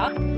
stock.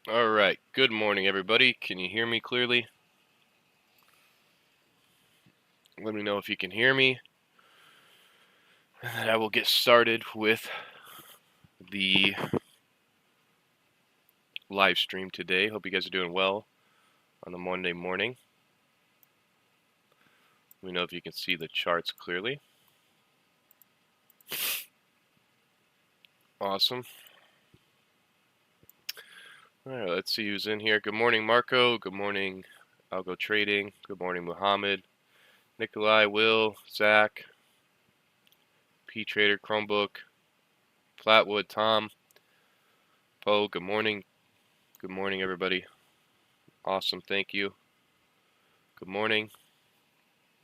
All right, good morning everybody. Can you hear me clearly? Let me know if you can hear me. And I will get started with the live stream today. Hope you guys are doing well on the Monday morning. Let me know if you can see the charts clearly. Awesome. All right, let's see who's in here. Good morning, Marco. Good morning, Algo Trading. Good morning, Muhammad. Nikolai, Will, Zach, P Trader, Chromebook, Flatwood, Tom, Poe. Good morning. Good morning, everybody. Awesome, thank you. Good morning.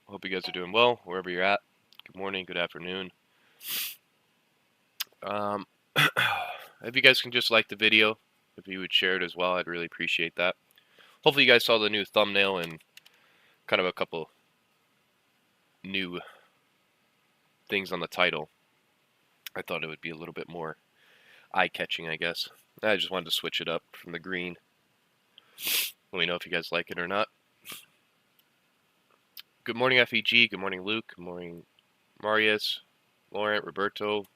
Hope you guys are doing well wherever you're at. Good morning, good afternoon. If you guys can just like the video, if you would share it as well, I'd really appreciate that. Hopefully you guys saw the new thumbnail and kind of a couple new things on the title. I thought it would be a little bit more eye-catching, I guess. I just wanted to switch it up from the green. Let me know if you guys like it or not. Good morning, FEG. Good morning, Luke. Good morning, Marius, Laurent, Roberto,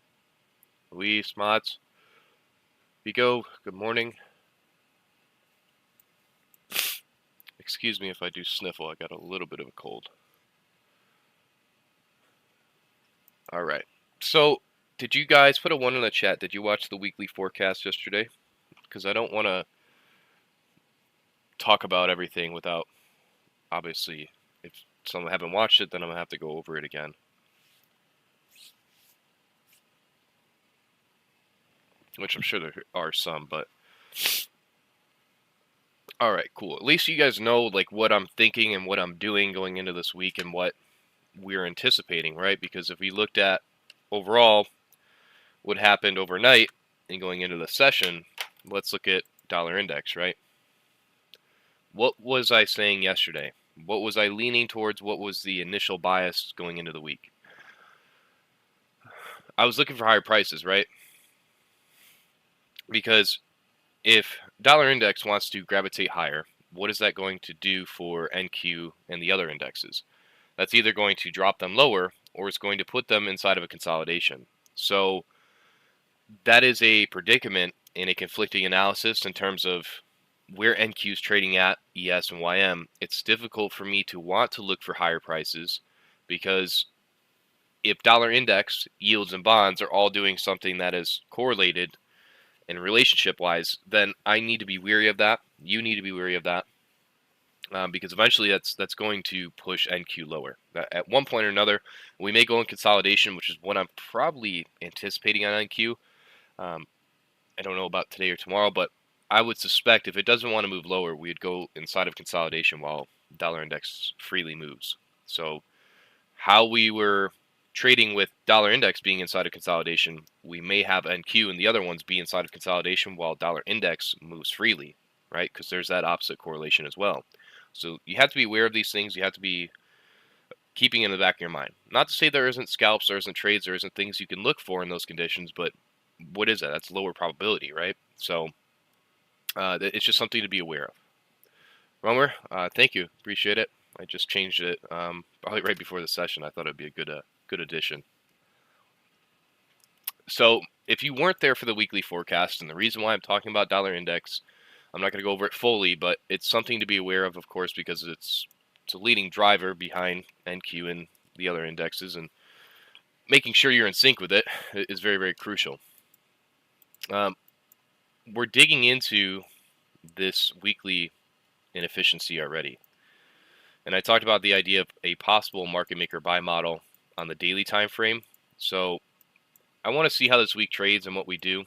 Luis, Mods. Vigo, good morning. Excuse me if I do sniffle. I got a little bit of a cold. All right. So, did you guys put a 1 in the chat? Did you watch the weekly forecast yesterday? Because I don't want to talk about everything without, obviously, if some haven't watched it, then I'm going to have to go over it again. Which I'm sure there are some, but All right, cool. At least you guys know like what I'm thinking and what I'm doing going into this week and what we're anticipating, right? Because if we looked at overall what happened overnight and going into the session, let's look at dollar index, right? What was I saying yesterday? What was I leaning towards? What was the initial bias going into the week? I was looking for higher prices, right? Because if dollar index wants to gravitate higher, what is that going to do for NQ and the other indexes? That's either going to drop them lower or it's going to put them inside of a consolidation. So that is a predicament in a conflicting analysis in terms of where NQ is trading at, ES and YM. It's difficult for me to want to look for higher prices because if dollar index, yields, and bonds are all doing something that is correlated and relationship wise, then I need to be weary of that. You need to be weary of that. Because eventually that's going to push NQ lower. At one point or another, we may go in consolidation, which is what I'm probably anticipating on NQ. I don't know about today or tomorrow, but I would suspect if it doesn't want to move lower, we'd go inside of consolidation while dollar index freely moves. So how we were trading with dollar index being inside of consolidation, we may have NQ and the other ones be inside of consolidation while dollar index moves freely, right? Because there's that opposite correlation as well. So you have to be aware of these things. You have to be keeping in the back of your mind. Not to say there isn't scalps, there isn't trades, there isn't things you can look for in those conditions, but what is that? That's lower probability, right? So it's just something to be aware of. Romer, thank you. Appreciate it. I just changed it probably right before the session. I thought it'd be a good addition. So if you weren't there for the weekly forecast, and the reason why I'm talking about dollar index, I'm not going to go over it fully, but it's something to be aware of course, because it's a leading driver behind NQ and the other indexes, and making sure you're in sync with it is very, very crucial. We're digging into this weekly inefficiency already. And I talked about the idea of a possible market maker buy model on the daily time frame. So I want to see how this week trades and what we do.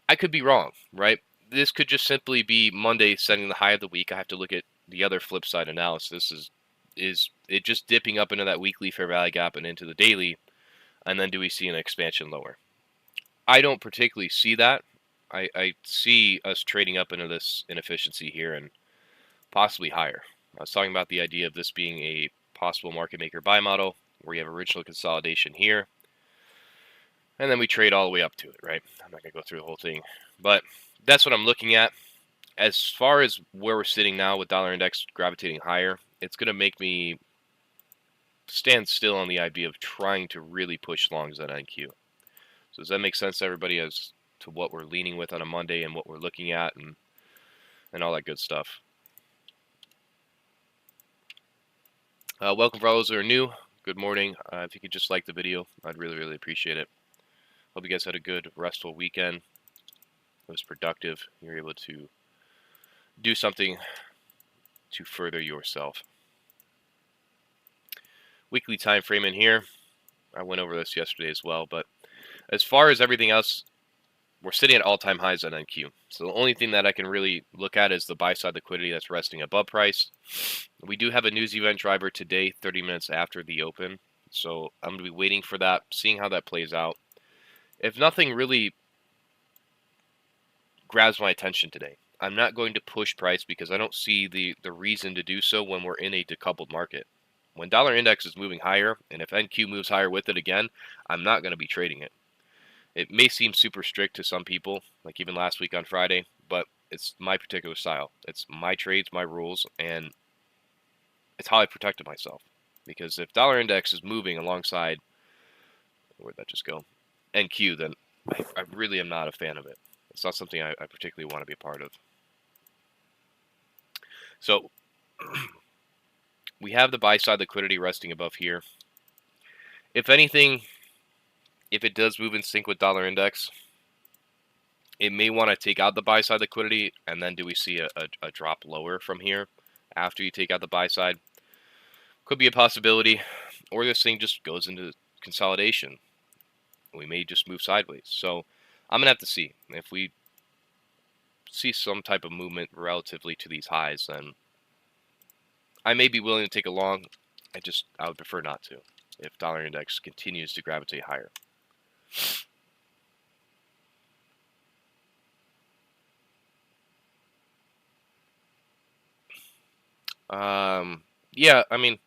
I could be wrong, right? This could just simply be Monday setting the high of the week. I have to look at the other flip side analysis. Is it just dipping up into that weekly fair value gap and into the daily, and then do we see an expansion lower? I don't particularly see that. I see us trading up into this inefficiency here and possibly higher. I was talking about the idea of this being a possible market maker buy model where you have original consolidation here, and then we trade all the way up to it, right? I'm not going to go through the whole thing, but that's what I'm looking at. As far as where we're sitting now with dollar index gravitating higher, it's going to make me stand still on the idea of trying to really push longs at NQ. So does that make sense to everybody as to what we're leaning with on a Monday and what we're looking at and all that good stuff? Welcome for all those that are new. Good morning. If you could just like the video, I'd really, really appreciate it. Hope you guys had a good, restful weekend. It was productive. You're able to do something to further yourself. Weekly time frame in here. I went over this yesterday as well, but as far as everything else, we're sitting at all-time highs on NQ. So the only thing that I can really look at is the buy-side liquidity that's resting above price. We do have a news event driver today, 30 minutes after the open. So I'm going to be waiting for that, seeing how that plays out. If nothing really grabs my attention today, I'm not going to push price because I don't see the reason to do so when we're in a decoupled market. When dollar index is moving higher, and if NQ moves higher with it again, I'm not going to be trading it. It may seem super strict to some people, like even last week on Friday, but it's my particular style. It's my trades, my rules, and it's how I protected myself. Because if dollar index is moving alongside, where'd that just go? NQ, then I really am not a fan of it. It's not something I particularly want to be a part of. So we have the buy side liquidity resting above here. If anything, if it does move in sync with dollar index, it may want to take out the buy side liquidity, and then do we see a drop lower from here after you take out the buy side? Could be a possibility, or this thing just goes into consolidation. We may just move sideways. So I'm gonna have to see if we see some type of movement relatively to these highs, then I may be willing to take a long. I would prefer not to if dollar index continues to gravitate higher. Yeah, I mean,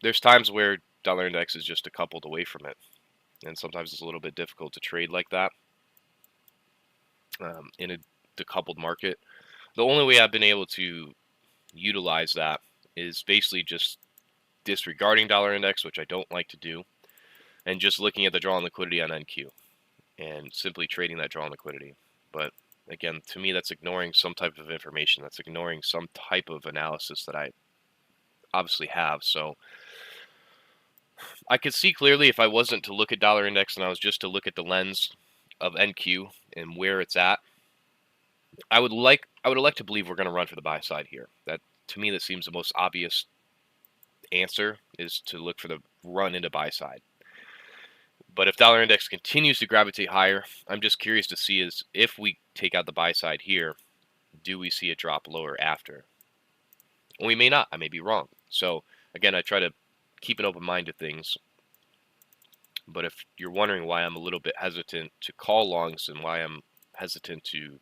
there's times where dollar index is just decoupled away from it, and sometimes it's a little bit difficult to trade like that in a decoupled market. The only way I've been able to utilize that is basically just disregarding dollar index, which I don't like to do, and just looking at the draw on liquidity on NQ and simply trading that draw on liquidity. But again, to me, that's ignoring some type of information. That's ignoring some type of analysis that I obviously have. So I could see clearly if I wasn't to look at dollar index and I was just to look at the lens of NQ and where it's at, I would like to believe we're going to run for the buy side here. That, to me, that seems the most obvious answer, is to look for the run into buy side. But if dollar index continues to gravitate higher, I'm just curious to see is if we take out the buy side here, do we see a drop lower after? Well, we may not. I may be wrong. So again, I try to keep an open mind to things. But if you're wondering why I'm a little bit hesitant to call longs and why I'm hesitant to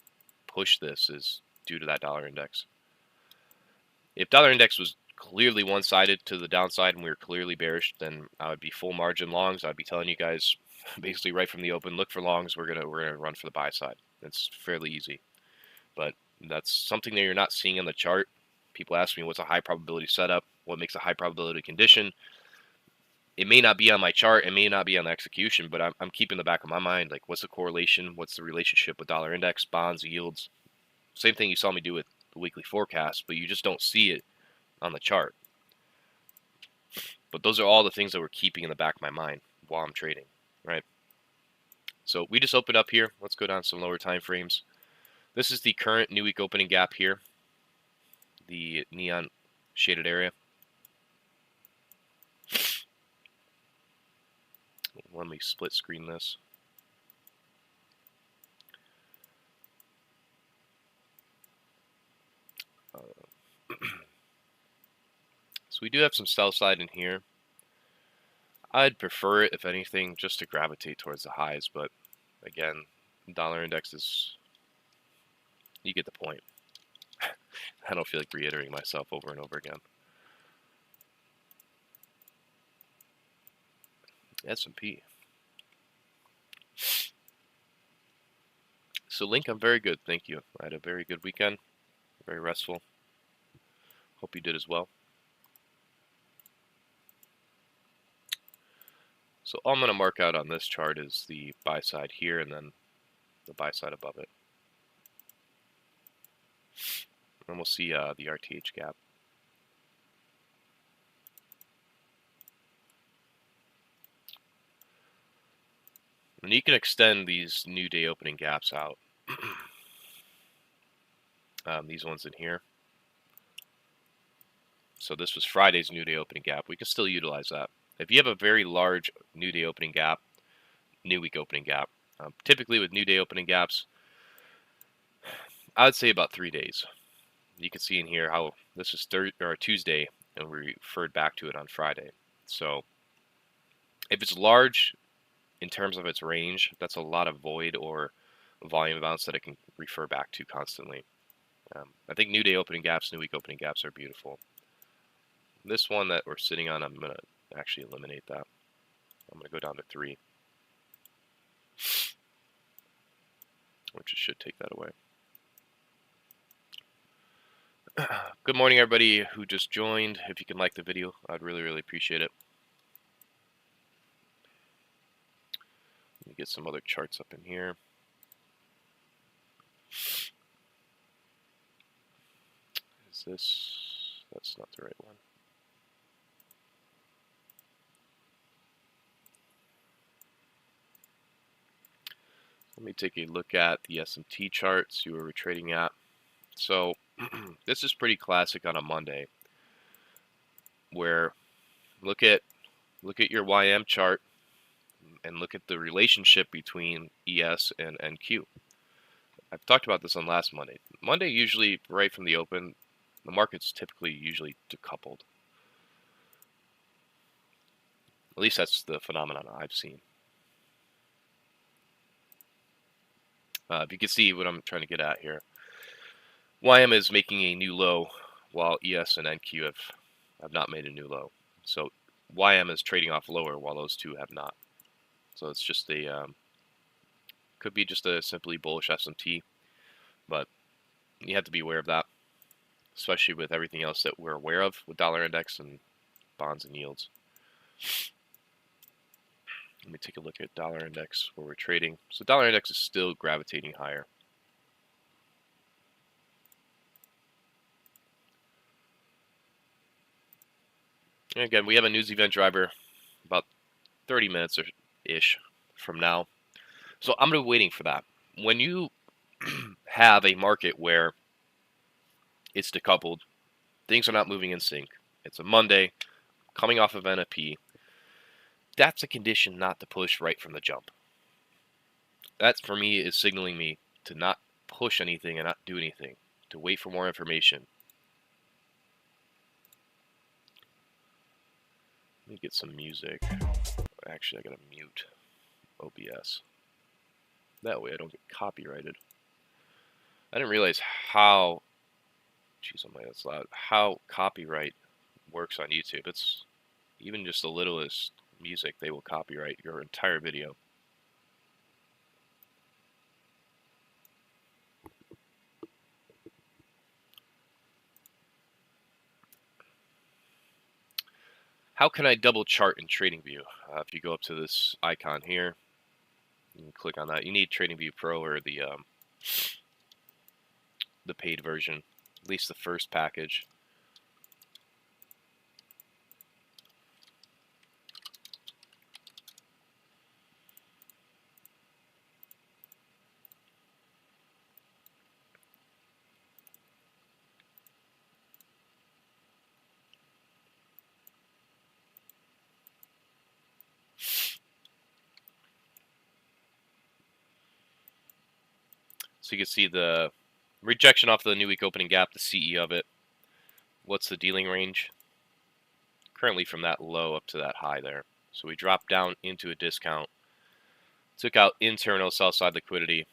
push this, is due to that dollar index. If dollar index was clearly one-sided to the downside and we were clearly bearish, then I would be full margin longs. I'd be telling you guys basically right from the open, look for longs. We're gonna run for the buy side. It's fairly easy, but that's something that you're not seeing in the chart. People ask me what's a high probability setup, what makes a high probability condition. It may not be on my chart, it may not be on the execution, but I'm keeping in the back of my mind, like, what's the correlation, what's the relationship with dollar index, bonds, yields. Same thing you saw me do with the weekly forecast, but you just don't see it on the chart. But those are all the things that we're keeping in the back of my mind while I'm trading, right? So we just opened up here. Let's go down some lower time frames. This is the current new week opening gap here, the neon shaded area. Let me split screen this. So we do have some sell side in here. I'd prefer it, if anything, just to gravitate towards the highs, but again, dollar index is, you get the point. I don't feel like reiterating myself over and over again. S&P. So Link, I'm very good, thank you. I had a very good weekend, very restful. Hope you did as well. So all I'm going to mark out on this chart is the buy side here and then the buy side above it. And we'll see the RTH gap. And you can extend these new day opening gaps out. These ones in here. So this was Friday's new day opening gap. We can still utilize that. If you have a very large new day opening gap, new week opening gap, typically with new day opening gaps, I would say about 3 days. You can see in here how this is Tuesday, and we referred back to it on Friday. So if it's large in terms of its range, that's a lot of void or volume amounts that it can refer back to constantly. I think new day opening gaps, new week opening gaps are beautiful. This one that we're sitting on, I'm going to actually eliminate that. I'm going to go down to 3, which should take that away. Good morning, everybody who just joined. If you can like the video, I'd really, really appreciate it. Let me get some other charts up in here. Is this? That's not the right one. Let me take a look at the S&T chart, see where we're trading at. So this is pretty classic on a Monday, where look at your YM chart and look at the relationship between ES and NQ. I've talked about this on last Monday. Monday, usually right from the open, the market's typically usually decoupled. At least that's the phenomenon I've seen. If you can see what I'm trying to get at here, YM is making a new low while ES and NQ have not made a new low. So YM is trading off lower while those two have not. So it's just a could be just a simply bullish SMT, but you have to be aware of that, especially with everything else that we're aware of with dollar index and bonds and yields. Let me take a look at dollar index where we're trading. So dollar index is still gravitating higher. And again, we have a news event driver about 30 minutes or ish from now. So I'm going to be waiting for that. When you have a market where it's decoupled, things are not moving in sync. It's a Monday, coming off of NFP. That's a condition not to push right from the jump. That, for me, is signaling me to not push anything and not do anything, to wait for more information. Let me get some music. Actually, I gotta mute OBS. That way I don't get copyrighted. I didn't realize how, geez, oh my, that's loud, how copyright works on YouTube. It's even just the littlest music, they will copyright your entire video. How can I double chart in TradingView? If you go up to this icon here, you can click on that. You need TradingView Pro or the paid version, at least the first package. So you can see the rejection off the new week opening gap, the CE of it. What's the dealing range? Currently from that low up to that high there. So we dropped down into a discount, took out internal sell side liquidity,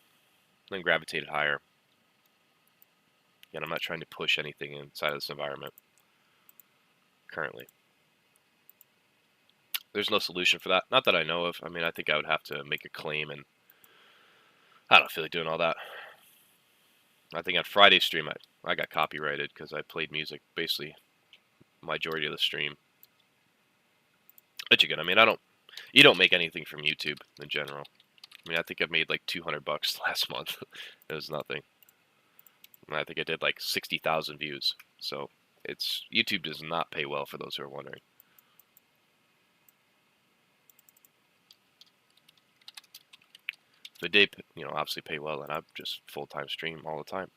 then gravitated higher. Again, I'm not trying to push anything inside of this environment currently. There's no solution for that. Not that I know of. I mean, I think I would have to make a claim, and I don't feel like doing all that. I think on Friday's stream, I got copyrighted because I played music basically majority of the stream. But again, I mean, you don't make anything from YouTube in general. I mean, I think I made like $200 last month. It was nothing. And I think I did like 60,000 views. So YouTube does not pay well, for those who are wondering. If they did, obviously pay well, and I'm just full-time stream all the time.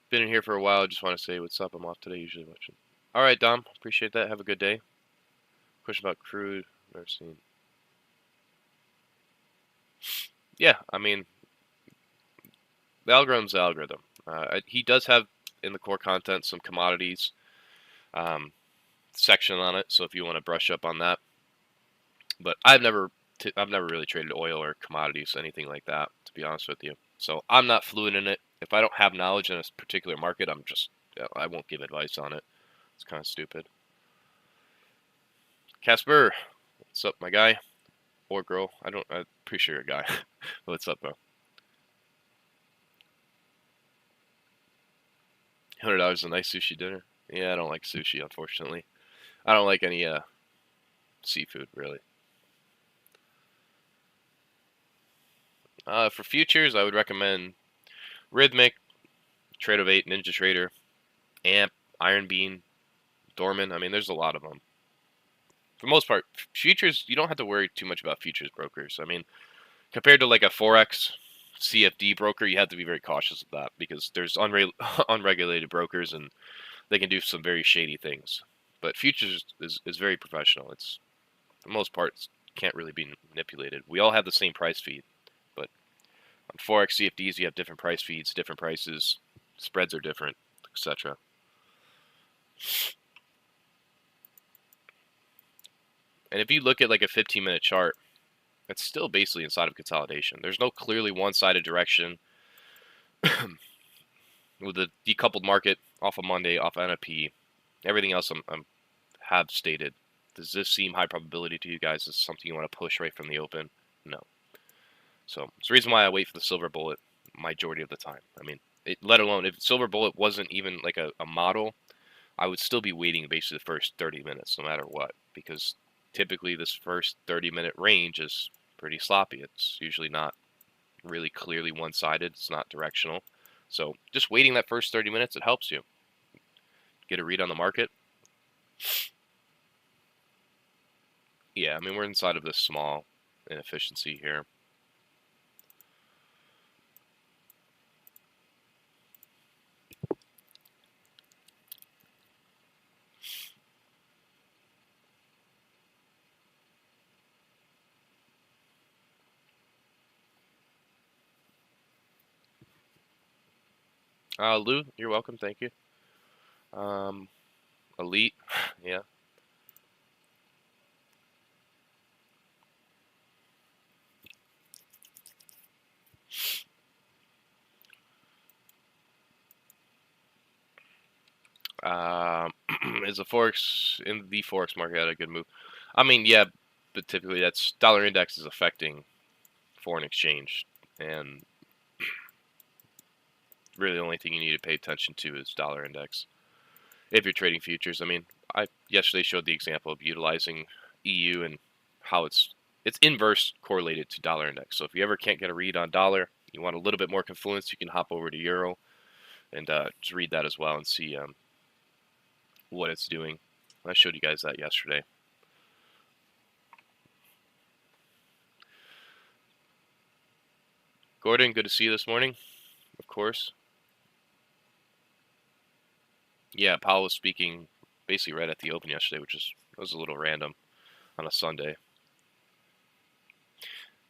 Been in here for a while. Just want to say what's up. I'm off today, usually watching. All right, Dom. Appreciate that. Have a good day. Question about crude. Never seen. Yeah, I mean, the algorithm's the algorithm. He does have in the core content some commodities section on it, so if you want to brush up on that. But I've never really traded oil or commodities, anything like that, to be honest with you. So I'm not fluent in it. If I don't have knowledge in a particular market, I won't give advice on it. It's kind of stupid. Casper, what's up, my guy? Or girl. I'm pretty sure you're a guy. What's up, bro? $100 a nice sushi dinner. Yeah, I don't like sushi, unfortunately. I don't like any seafood, really. For futures, I would recommend Rhythmic, Trade of 8, Ninja Trader, AMP, Iron Bean, Dorman. I mean, there's a lot of them. For the most part, futures, you don't have to worry too much about futures brokers. I mean, compared to like a Forex CFD broker, you have to be very cautious of that because there's unregulated brokers and they can do some very shady things. But futures is very professional. It's for the most part, can't really be manipulated. We all have the same price feed, but on Forex CFDs, you have different price feeds, different prices, spreads are different, etc. And if you look at like a 15-minute chart, it's still basically inside of consolidation. There's no clearly one-sided direction. With the decoupled market off of Monday, off NFP, everything else I'm have stated. Does this seem high probability to you guys? Is this something you want to push right from the open? No. So it's the reason why I wait for the silver bullet majority of the time. I mean, let alone if silver bullet wasn't even like a model, I would still be waiting basically the first 30 minutes no matter what, because typically this first 30-minute range is pretty sloppy. It's usually not really clearly one-sided. It's not directional. So just waiting that first 30 minutes, it helps you get a read on the market. Yeah, I mean, we're inside of this small inefficiency here. Lou, you're welcome. Thank you. Elite, yeah. Is the Forex in the Forex market had a good move? I mean, yeah, but typically that's dollar index is affecting foreign exchange, and really the only thing you need to pay attention to is dollar index. If you're trading futures, I mean, I yesterday showed the example of utilizing EU and how it's inverse correlated to dollar index. So if you ever can't get a read on dollar, you want a little bit more confluence, you can hop over to euro and just read that as well and see what it's doing. I showed you guys that yesterday. Gordon, good to see you this morning, of course. Yeah, Powell was speaking basically right at the open yesterday, which was a little random on a Sunday.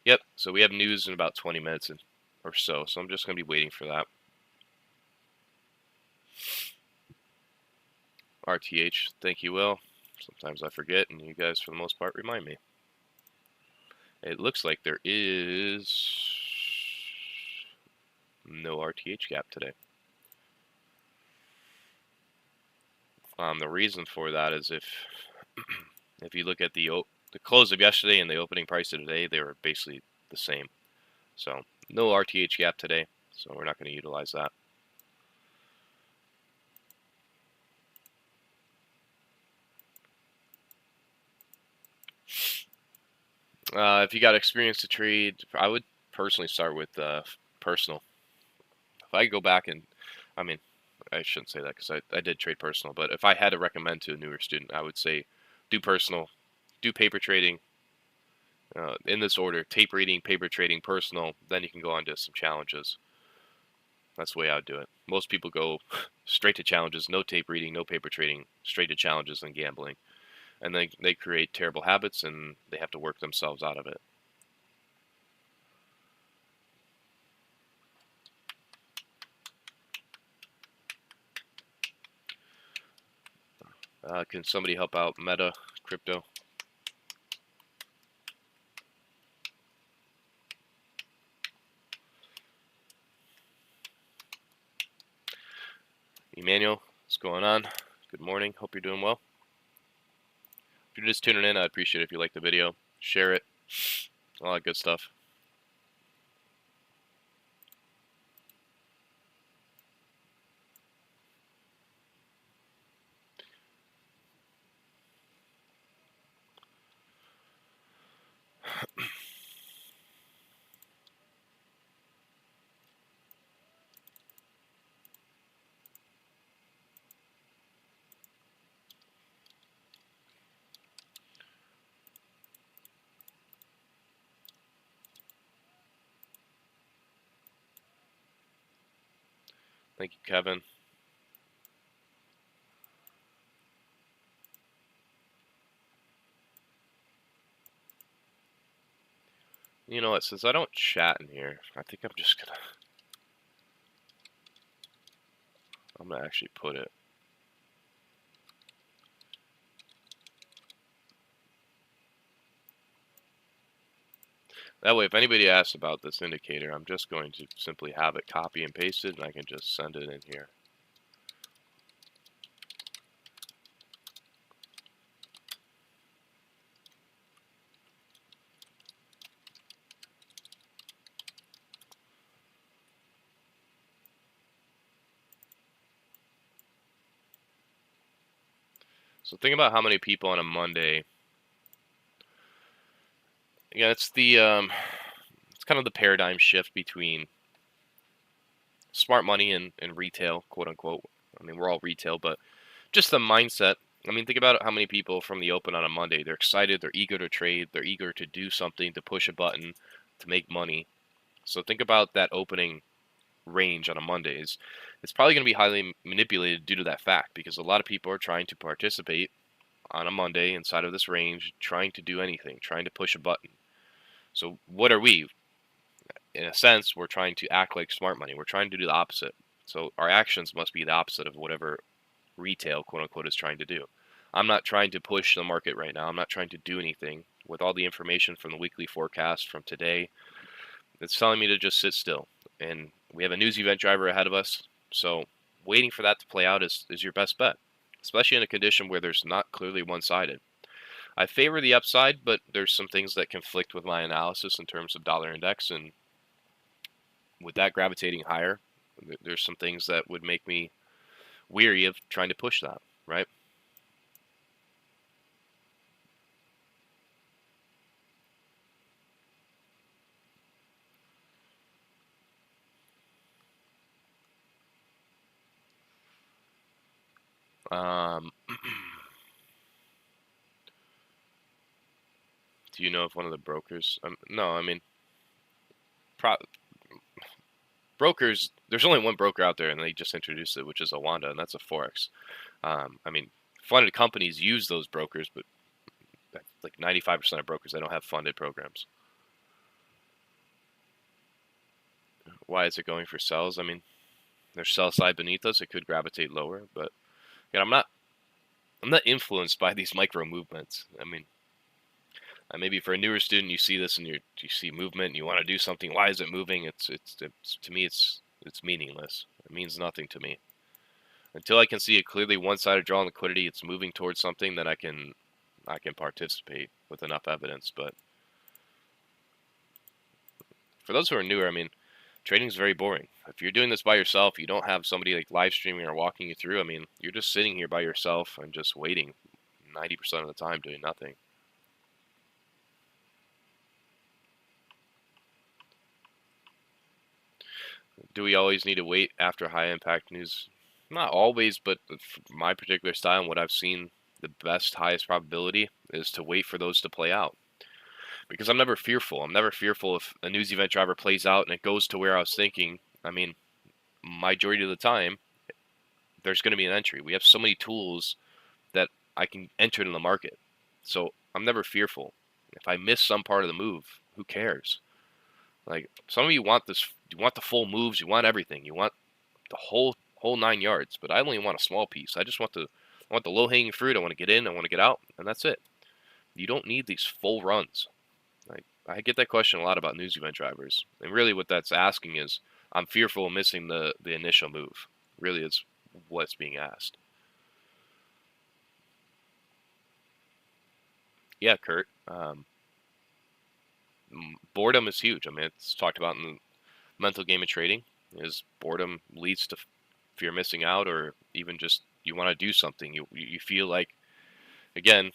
Yep, so we have news in about 20 minutes or so I'm just going to be waiting for that. RTH, thank you, Will. Sometimes I forget, and you guys, for the most part, remind me. It looks like there is no RTH gap today. The reason for that is if you look at the close of yesterday and the opening price of today, they were basically the same. So no RTH gap today, so we're not going to utilize that. If you got experience to trade, I would personally start with personal. If I go back and, I mean, I shouldn't say that because I did trade personal, but if I had to recommend to a newer student, I would say do personal, do paper trading, in this order: tape reading, paper trading, personal. Then you can go on to some challenges. That's the way I would do it. Most people go straight to challenges, no tape reading, no paper trading, straight to challenges and gambling. And then they create terrible habits and they have to work themselves out of it. Can somebody help out Meta Crypto? Emmanuel, what's going on? Good morning. Hope you're doing well. If you're just tuning in, I'd appreciate it if you like the video, share it, all that good stuff. Thank you, Kevin. You know what, since I don't chat in here, I think I'm gonna actually put it. That way, if anybody asks about this indicator, I'm just going to simply have it copy and pasted, and I can just send it in here. So think about how many people on a Monday. Yeah, it's it's kind of the paradigm shift between smart money and retail, quote unquote. I mean, we're all retail, but just the mindset. I mean, think about how many people from the open on a Monday. They're excited, they're eager to trade, they're eager to do something, to push a button, to make money. So think about that opening range on a Monday. It's probably going to be highly manipulated due to that fact, because a lot of people are trying to participate on a Monday inside of this range, trying to do anything, trying to push a button. So what are we? In a sense, we're trying to act like smart money. We're trying to do the opposite. So our actions must be the opposite of whatever retail, quote unquote, is trying to do. I'm not trying to push the market right now. I'm not trying to do anything. With all the information from the weekly forecast from today, it's telling me to just sit still. And we have a news event driver ahead of us. So waiting for that to play out is your best bet, especially in a condition where there's not clearly one-sided. I favor the upside, but there's some things that conflict with my analysis in terms of dollar index, and with that gravitating higher, there's some things that would make me weary of trying to push that, right? Um, do you know if one of the brokers? No, I mean, pro brokers. There's only one broker out there, and they just introduced it, which is Awanda, and that's a forex. I mean, funded companies use those brokers, but like 95% of brokers, they don't have funded programs. Why is it going for sells? I mean, there's sell side beneath us. It could gravitate lower, but I'm not influenced by these micro movements. I mean, maybe for a newer student, you see this and you see movement and you want to do something. Why is it moving? It's to me, it's meaningless. It means nothing to me until I can see a clearly one-sided draw on liquidity. It's moving towards something that I can participate with enough evidence. But for those who are newer, I mean, trading is very boring. If you're doing this by yourself, you don't have somebody like live streaming or walking you through. I mean, you're just sitting here by yourself and just waiting 90% of the time doing nothing. Do we always need to wait after high impact news? Not always, but for my particular style and what I've seen, the best, highest probability is to wait for those to play out. Because I'm never fearful. I'm never fearful if a news event driver plays out and it goes to where I was thinking. I mean, majority of the time, there's going to be an entry. We have so many tools that I can enter in the market. So I'm never fearful. If I miss some part of the move, who cares? Like, some of you want this, you want the full moves, you want everything, you want the whole 9 yards. But I only want a small piece. I just want I want the low hanging fruit. I want to get in, I want to get out, and that's it. You don't need these full runs. Like, I get that question a lot about news event drivers, and really what that's asking is, I'm fearful of missing the initial move. Really, is what's being asked. Yeah, Kurt. Boredom is huge. I mean, it's talked about in the mental game of trading. Is boredom leads to fear missing out, or even just you want to do something. You feel like, again,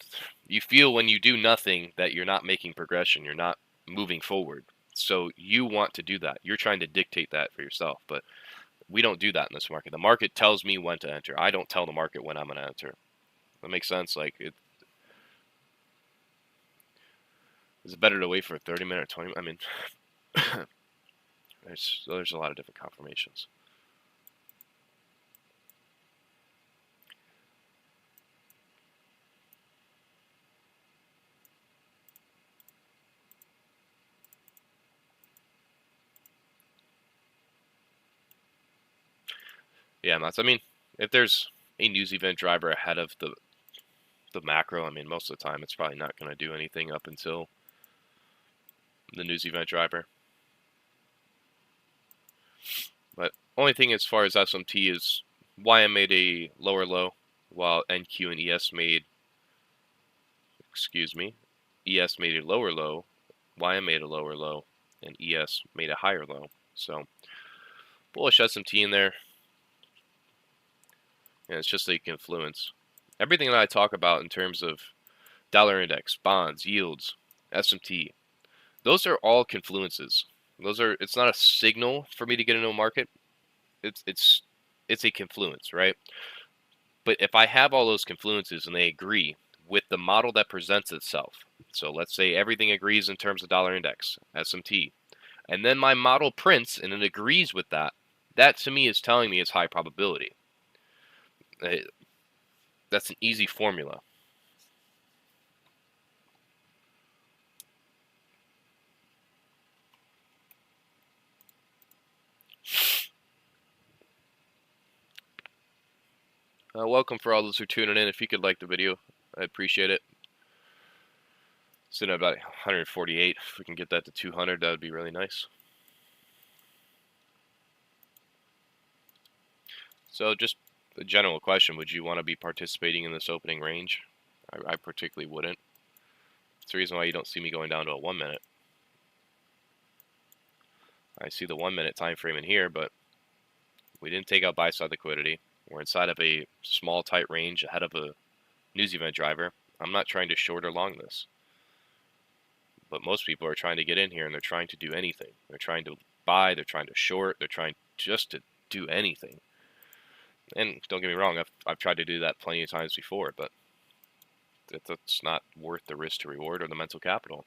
you feel when you do nothing that you're not making progression. You're not moving forward. So you want to do that. You're trying to dictate that for yourself. But we don't do that in this market. The market tells me when to enter. I don't tell the market when I'm going to enter. That makes sense. Like, it's better to wait for a 30-minute or 20. I mean, there's a lot of different confirmations. Yeah, I mean, if there's a news event driver ahead of the macro, I mean, most of the time it's probably not going to do anything up until the news event driver. But only thing as far as SMT is YM made a lower low, while NQ and ES made, ES made a lower low, YM made a lower low, and ES made a higher low. So bullish SMT in there, and it's just a confluence. Everything that I talk about in terms of dollar index, bonds, yields, SMT, those are all confluences. It's not a signal for me to get into a market. It's a confluence, right? But if I have all those confluences and they agree with the model that presents itself, so let's say everything agrees in terms of dollar index, SMT, and then my model prints and it agrees with that, that to me is telling me it's high probability. That's an easy formula. Welcome for all those who are tuning in. If you could like the video, I appreciate it. Sitting at about 148. If we can get that to 200, that would be really nice. So just a general question, would you want to be participating in this opening range? I particularly wouldn't. It's the reason why you don't see me going down to a 1 minute. I see the 1 minute time frame in here, but we didn't take out buy side liquidity. We're inside of a small tight range ahead of a news event driver. I'm not trying to short or long this. But most people are trying to get in here and they're trying to do anything. They're trying to buy, they're trying to short, they're trying just to do anything. And don't get me wrong, I've tried to do that plenty of times before, but that's not worth the risk to reward or the mental capital.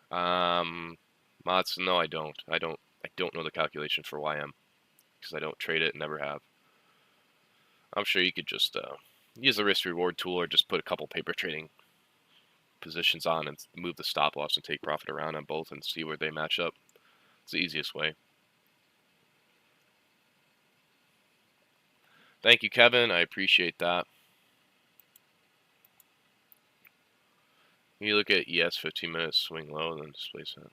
Mods, no, I don't. I don't know the calculation for YM because I don't trade it and never have. I'm sure you could just use the risk reward tool or just put a couple paper trading positions on and move the stop loss and take profit around on both and see where they match up. It's the easiest way. Thank you, Kevin. I appreciate that. You look at ES 15 minutes swing low, then displace that.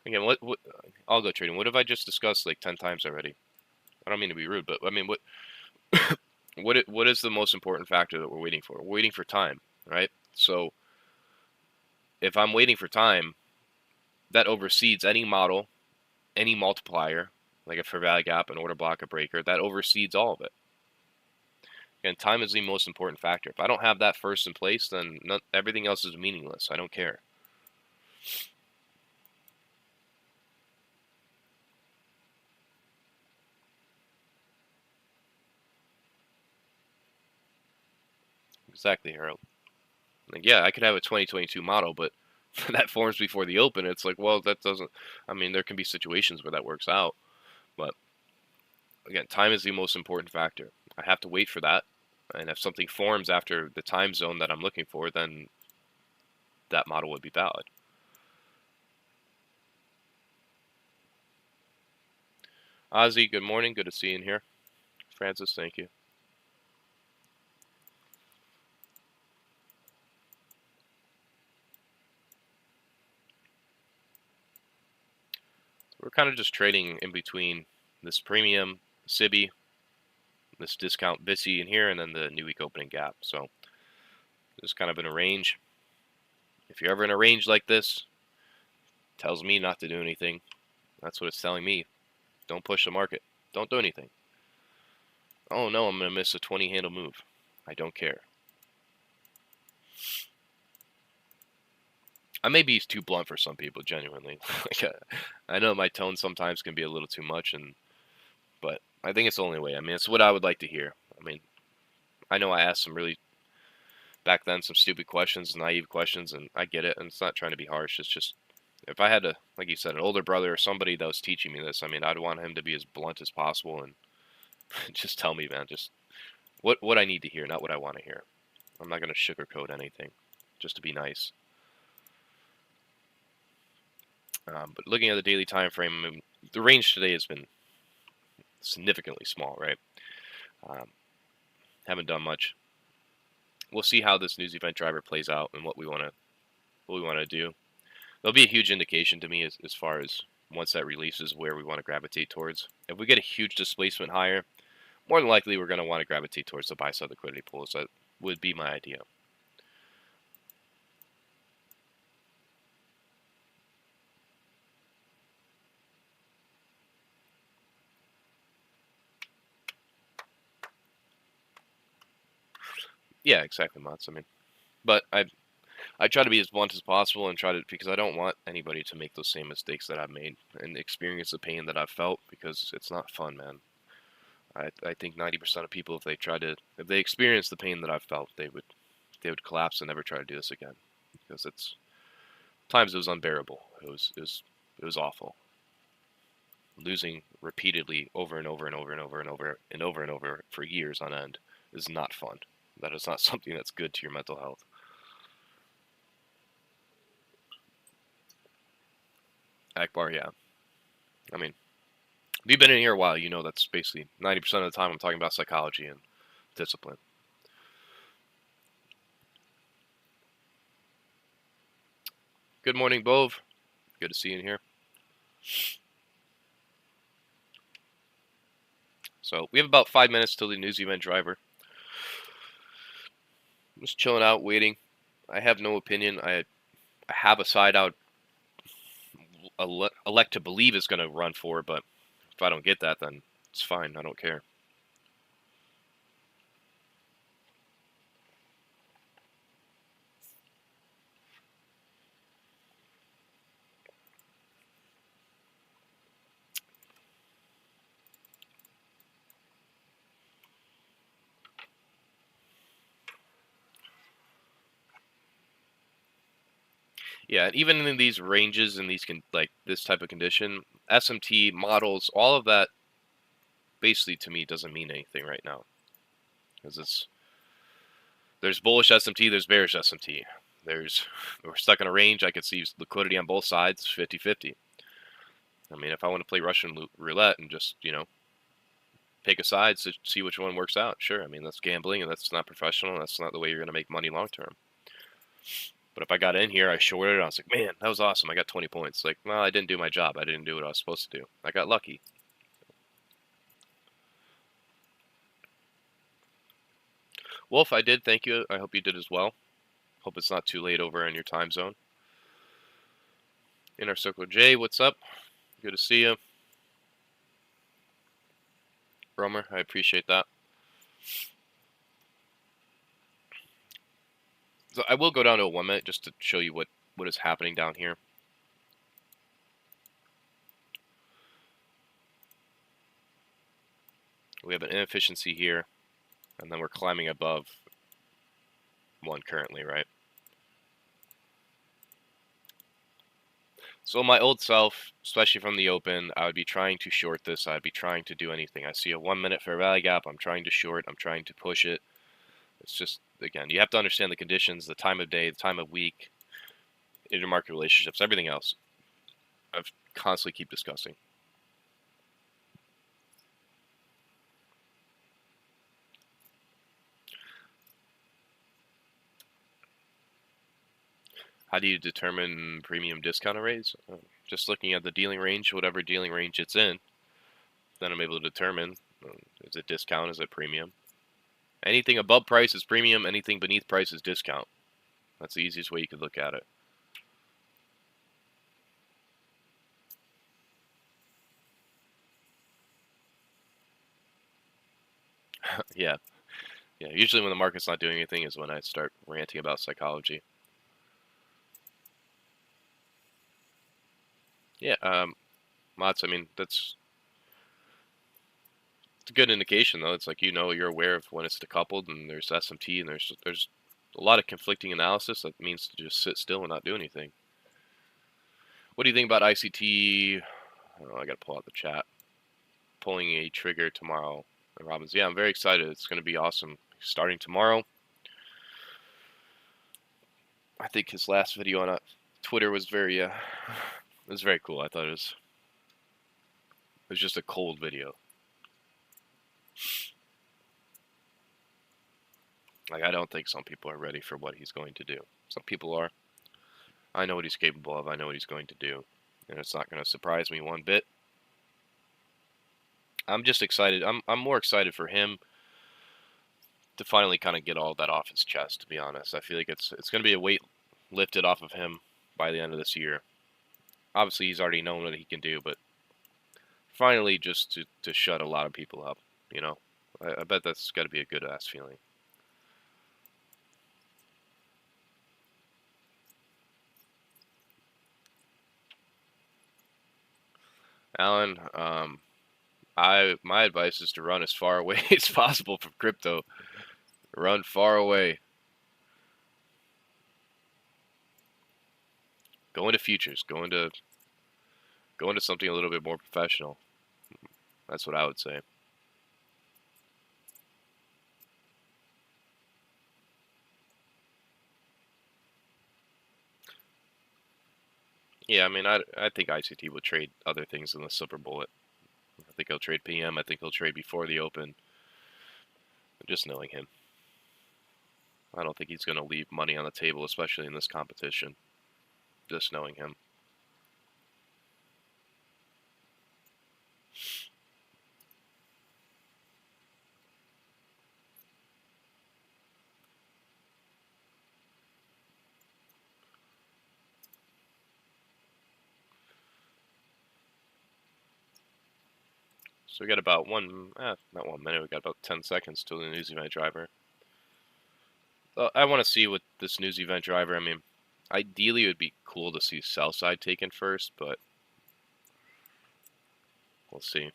Again, what algo trading? What have I just discussed like 10 times already? I don't mean to be rude, but I mean what is the most important factor that we're waiting for? We're waiting for time, right? So if I'm waiting for time, that oversees any model, any multiplier, like a fair value gap, an order block, a breaker, that oversees all of it. And time is the most important factor. If I don't have that first in place, then everything else is meaningless. I don't care. Exactly, Harold. Like, yeah, I could have a 2022 model, but that forms before the open. It's like, well, that doesn't. I mean, there can be situations where that works out, but again, time is the most important factor. I have to wait for that, and if something forms after the time zone that I'm looking for, then that model would be valid. Ozzy, good morning. Good to see you in here. Francis, thank you. We're kind of just trading in between this premium SIBI, this discount VISI in here, and then the new week opening gap. So it's kind of in a range. If you're ever in a range like this, it tells me not to do anything. That's what it's telling me. Don't push the market. Don't do anything. Oh no, I'm going to miss a 20 handle move. I don't care. I may be too blunt for some people, genuinely. I know my tone sometimes can be a little too much, but I think it's the only way. I mean, it's what I would like to hear. I mean, I know I asked some really, back then, some stupid questions, naive questions, and I get it, and it's not trying to be harsh. It's just, if I had to, like you said, an older brother or somebody that was teaching me this, I mean, I'd want him to be as blunt as possible and just tell me, man, just what I need to hear, not what I want to hear. I'm not going to sugarcoat anything just to be nice. But looking at the daily time frame, I mean, the range today has been significantly small, right? Haven't done much. We'll see how this news event driver plays out and what we want to do. There'll be a huge indication to me as far as once that releases where we want to gravitate towards. If we get a huge displacement higher, more than likely we're going to want to gravitate towards the buy side liquidity pools. That would be my idea. Yeah, exactly, Mats. I mean, but I try to be as blunt as possible and try to, because I don't want anybody to make those same mistakes that I've made and experience the pain that I've felt, because it's not fun, man. I think 90% of people, if they experience the pain that I've felt, they would collapse and never try to do this again, because times it was unbearable. It was awful. Losing repeatedly over and over and over and over and over and over and over for years on end is not fun. That is not something that's good to your mental health. Akbar, yeah. I mean, if you've been in here a while, you know that's basically 90% of the time I'm talking about psychology and discipline. Good morning, Bove. Good to see you in here. So we have about 5 minutes till the news event driver. I'm just chilling out, waiting. I have no opinion. I have a side out elect to believe is going to run for, but if I don't get that, then it's fine. I don't care. Yeah, even in these ranges and these like this type of condition, SMT models, all of that basically to me doesn't mean anything right now, because there's bullish SMT, there's bearish SMT. We're stuck in a range. I could see liquidity on both sides, 50-50. I mean, if I want to play Russian roulette and just, pick a side to see which one works out, sure. I mean, that's gambling, and that's not professional, and that's not the way you're going to make money long term. But if I got in here, I shorted it, I was like, man, that was awesome. I got 20 points. Like, well, I didn't do my job. I didn't do what I was supposed to do. I got lucky. Wolf, I did. Thank you. I hope you did as well. Hope it's not too late over in your time zone. Inner Circle J, what's up? Good to see you. Romer, I appreciate that. So I will go down to a 1 minute just to show you what is happening down here. We have an inefficiency here, and then we're climbing above 1 currently, right? So my old self, especially from the open, I would be trying to short this. I'd be trying to do anything. I see a 1 minute fair value gap. I'm trying to short. I'm trying to push it. It's just, again, you have to understand the conditions, the time of day, the time of week, intermarket relationships, everything else. I've constantly keep discussing. How do you determine premium discount arrays? Just looking at the dealing range, whatever dealing range it's in, then I'm able to determine, is it discount, is it premium? Anything above price is premium, anything beneath price is discount. That's the easiest way you could look at it. Yeah. Yeah, usually when the market's not doing anything is when I start ranting about psychology. Yeah, Mats, I mean, it's a good indication, though. It's like, you're aware of when it's decoupled, and there's SMT, and there's a lot of conflicting analysis. That means to just sit still and not do anything. What do you think about ICT? Oh, I got to pull out the chat. Pulling a trigger tomorrow. Robbins, yeah, I'm very excited. It's going to be awesome. Starting tomorrow. I think his last video on Twitter was very It was very cool. I thought it was just a cold video. Like, I don't think some people are ready for what he's going to do. Some people are. I know what he's capable of. I know what he's going to do. And it's not going to surprise me one bit. I'm just excited. I'm more excited for him to finally kind of get all that off his chest, to be honest. I feel like it's going to be a weight lifted off of him by the end of this year. Obviously, he's already known what he can do, but finally just to shut a lot of people up, you know. I bet that's got to be a good-ass feeling. Alan, my advice is to run as far away as possible from crypto. Run far away. Go into futures. Go into something a little bit more professional. That's what I would say. Yeah, I mean, I think ICT will trade other things than the silver bullet. I think he'll trade PM. I think he'll trade before the open. Just knowing him, I don't think he's going to leave money on the table, especially in this competition. Just knowing him. So we got about not 1 minute, we got about 10 seconds till the news event driver. I want to see what this news event driver, I mean, ideally it would be cool to see sell side taken first, but we'll see.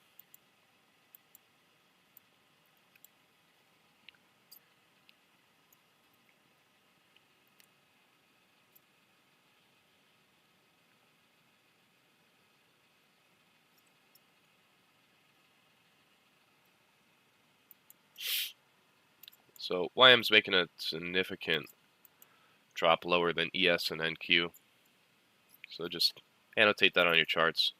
So YM's making a significant drop lower than ES and NQ. So just annotate that on your charts.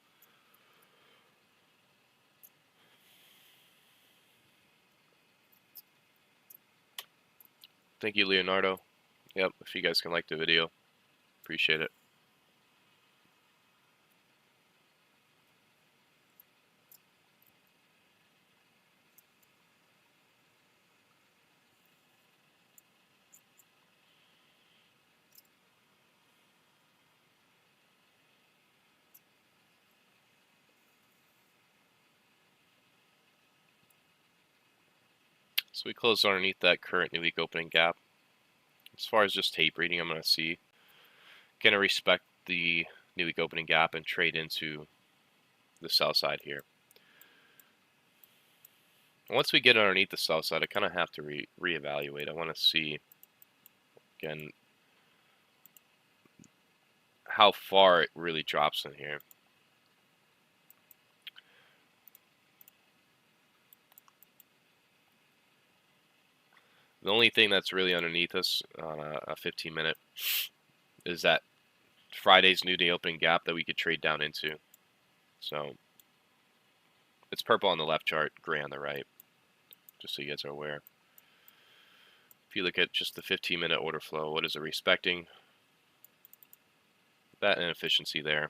Thank you, Leonardo. Yep, if you guys can like the video, appreciate it. So we closed underneath that current new week opening gap. As far as just tape reading, I'm going to see. Going to respect the new week opening gap and trade into the sell side here. Once we get underneath the sell side, I kind of have to reevaluate. I want to see, again, how far it really drops in here. The only thing that's really underneath us on a 15-minute is that Friday's new day opening gap that we could trade down into. So it's purple on the left chart, gray on the right, just so you guys are aware. If you look at just the 15-minute order flow, what is it respecting? That inefficiency there.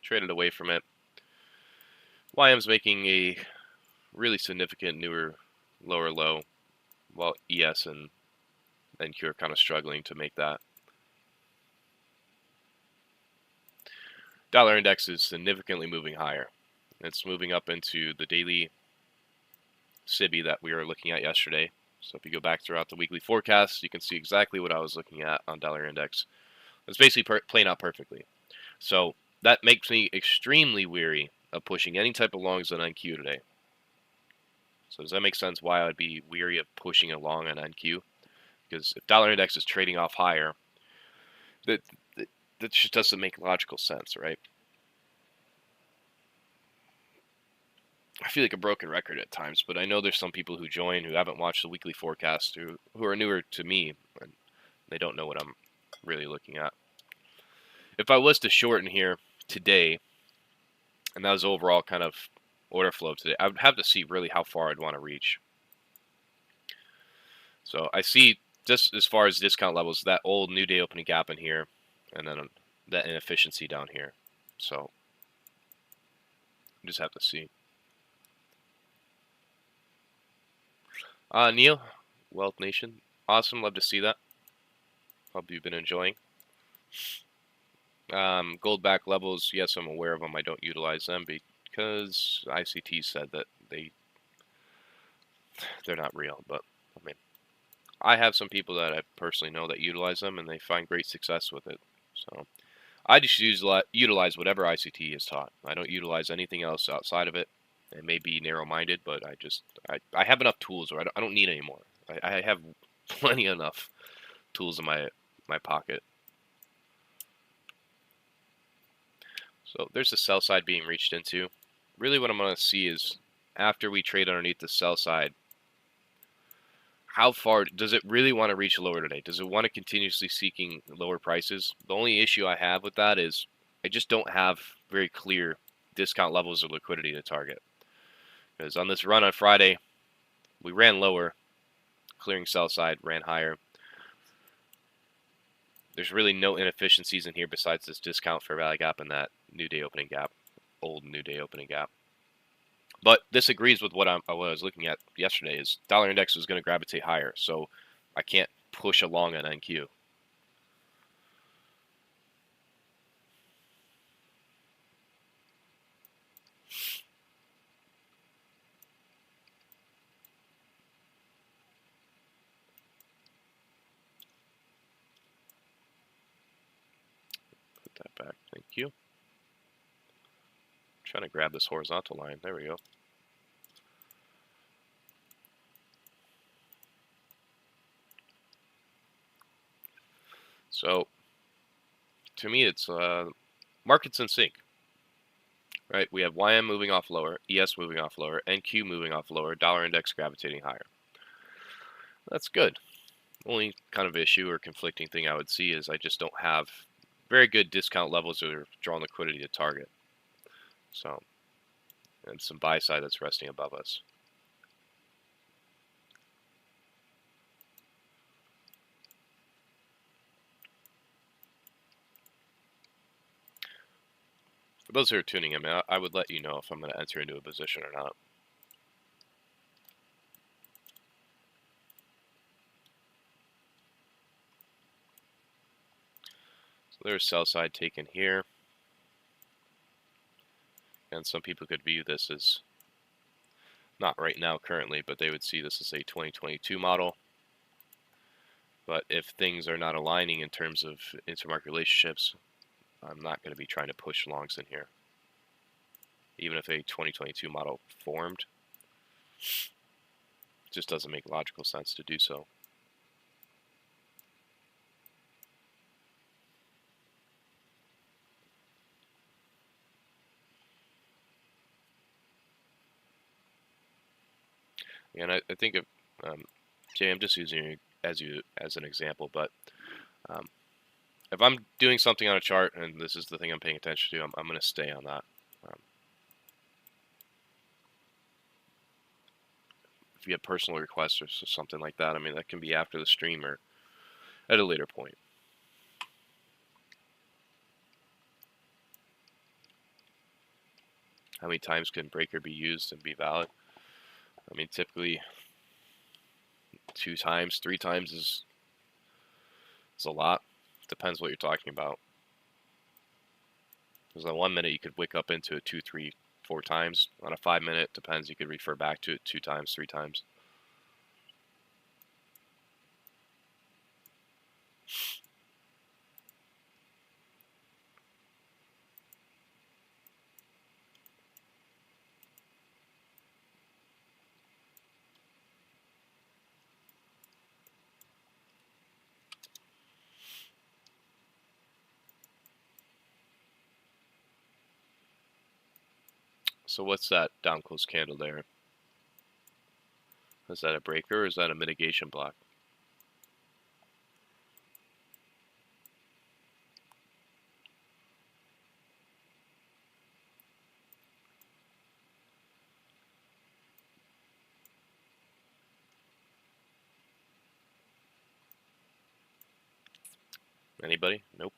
Traded away from it. YM's making a really significant newer lower low, while ES and NQ are kind of struggling to make that. Dollar index is significantly moving higher. It's moving up into the daily SIBI that we were looking at yesterday. So if you go back throughout the weekly forecast, you can see exactly what I was looking at on dollar index. It's basically playing out perfectly. So that makes me extremely weary of pushing any type of longs on NQ today. So does that make sense why I would be weary of pushing a long on NQ? Because if dollar index is trading off higher, that just doesn't make logical sense, right? I feel like a broken record at times, but I know there's some people who join who haven't watched the weekly forecast who are newer to me, and they don't know what I'm really looking at. If I was to shorten here today, and that was overall kind of order flow today, I would have to see really how far I'd want to reach. So I see, just as far as discount levels, that old new day opening gap in here, and then that inefficiency down here. So just have to see. Neil, Wealth Nation, awesome, love to see that. Hope you've been enjoying. Gold back levels, yes, I'm aware of them. I don't utilize them because ICT said that they're not real. But I mean, I have some people that I personally know that utilize them, and they find great success with it. So I just utilize whatever ICT is taught. I don't utilize anything else outside of it. It may be narrow-minded, but I have enough tools, or I don't need any more. I have plenty enough tools in my pocket. So there's the sell side being reached into. Really what I'm going to see is, after we trade underneath the sell side, how far does it really want to reach lower today? Does it want to continuously seeking lower prices? The only issue I have with that is I just don't have very clear discount levels of liquidity to target. Because on this run on Friday, we ran lower, clearing sell side, ran higher. There's really no inefficiencies in here besides this discount fair value gap and that new day opening gap, old new day opening gap. But this agrees with what I was looking at yesterday, is dollar index is going to gravitate higher, so I can't push along an NQ. Put that back, thank you. Trying to grab this horizontal line, there we go. So to me, it's markets in sync, right? We have YM moving off lower, ES moving off lower, NQ moving off lower, dollar index gravitating higher. That's good. Only kind of issue or conflicting thing I would see is I just don't have very good discount levels or drawn liquidity to target. So, and some buy side that's resting above us. For those who are tuning in, I would let you know if I'm going to enter into a position or not. So there's sell side taken here. And some people could view this as, not right now currently, but they would see this as a 2022 model. But if things are not aligning in terms of intermarket relationships, I'm not going to be trying to push longs in here. Even if a 2022 model formed, it just doesn't make logical sense to do so. And I think if, Jay, I'm just using you as an example, but if I'm doing something on a chart and this is the thing I'm paying attention to, I'm going to stay on that. If you have personal requests or something like that, I mean, that can be after the stream or at a later point. How many times can breaker be used and be valid? I mean, typically 2 times, 3 times is a lot. Depends what you're talking about. Because on 1 minute you could wick up into it 2, 3, 4 times. On a 5 minute, depends, you could refer back to it 2 times, 3 times. So what's that down close candle there? Is that a breaker or is that a mitigation block? Anybody? Nope.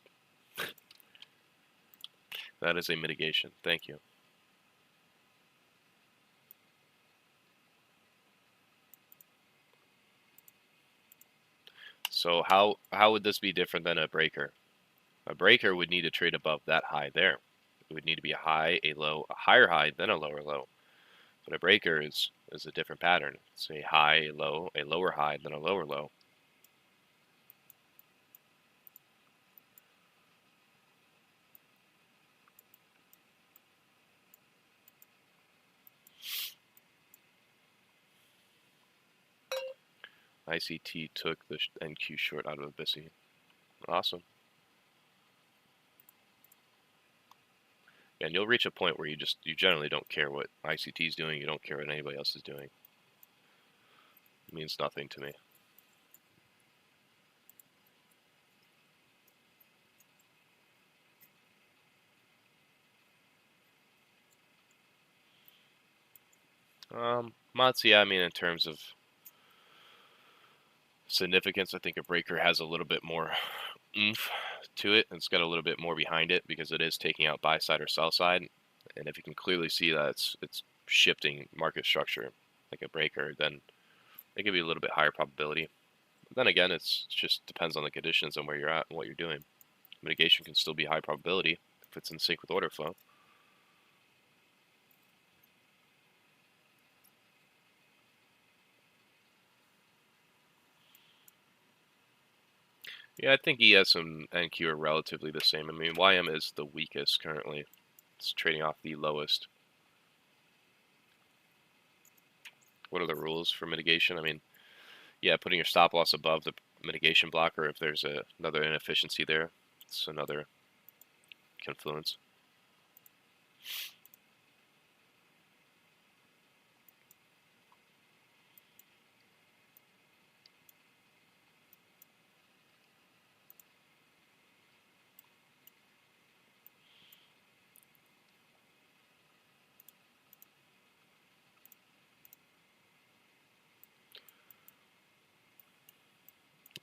That is a mitigation. Thank you. So how would this be different than a breaker? A breaker would need to trade above that high there. It would need to be a high, a low, a higher high, then a lower low. But a breaker is a different pattern. It's a high, a lower high, then a lower low. ICT took the NQ short out of a BISI. Awesome. And you'll reach a point where you generally don't care what ICT is doing. You don't care what anybody else is doing. It means nothing to me. Mods, yeah, I mean, in terms of significance, I think a breaker has a little bit more oomph to it. It's got a little bit more behind it because it is taking out buy side or sell side. And if you can clearly see that it's shifting market structure like a breaker, then it could be a little bit higher probability. But then again, it's just depends on the conditions and where you're at and what you're doing. Mitigation can still be high probability if it's in sync with order flow. Yeah, I think ES and NQ are relatively the same. I mean, YM is the weakest currently. It's trading off the lowest. What are the rules for mitigation? I mean, yeah, putting your stop loss above the mitigation blocker if there's another inefficiency there. It's another confluence.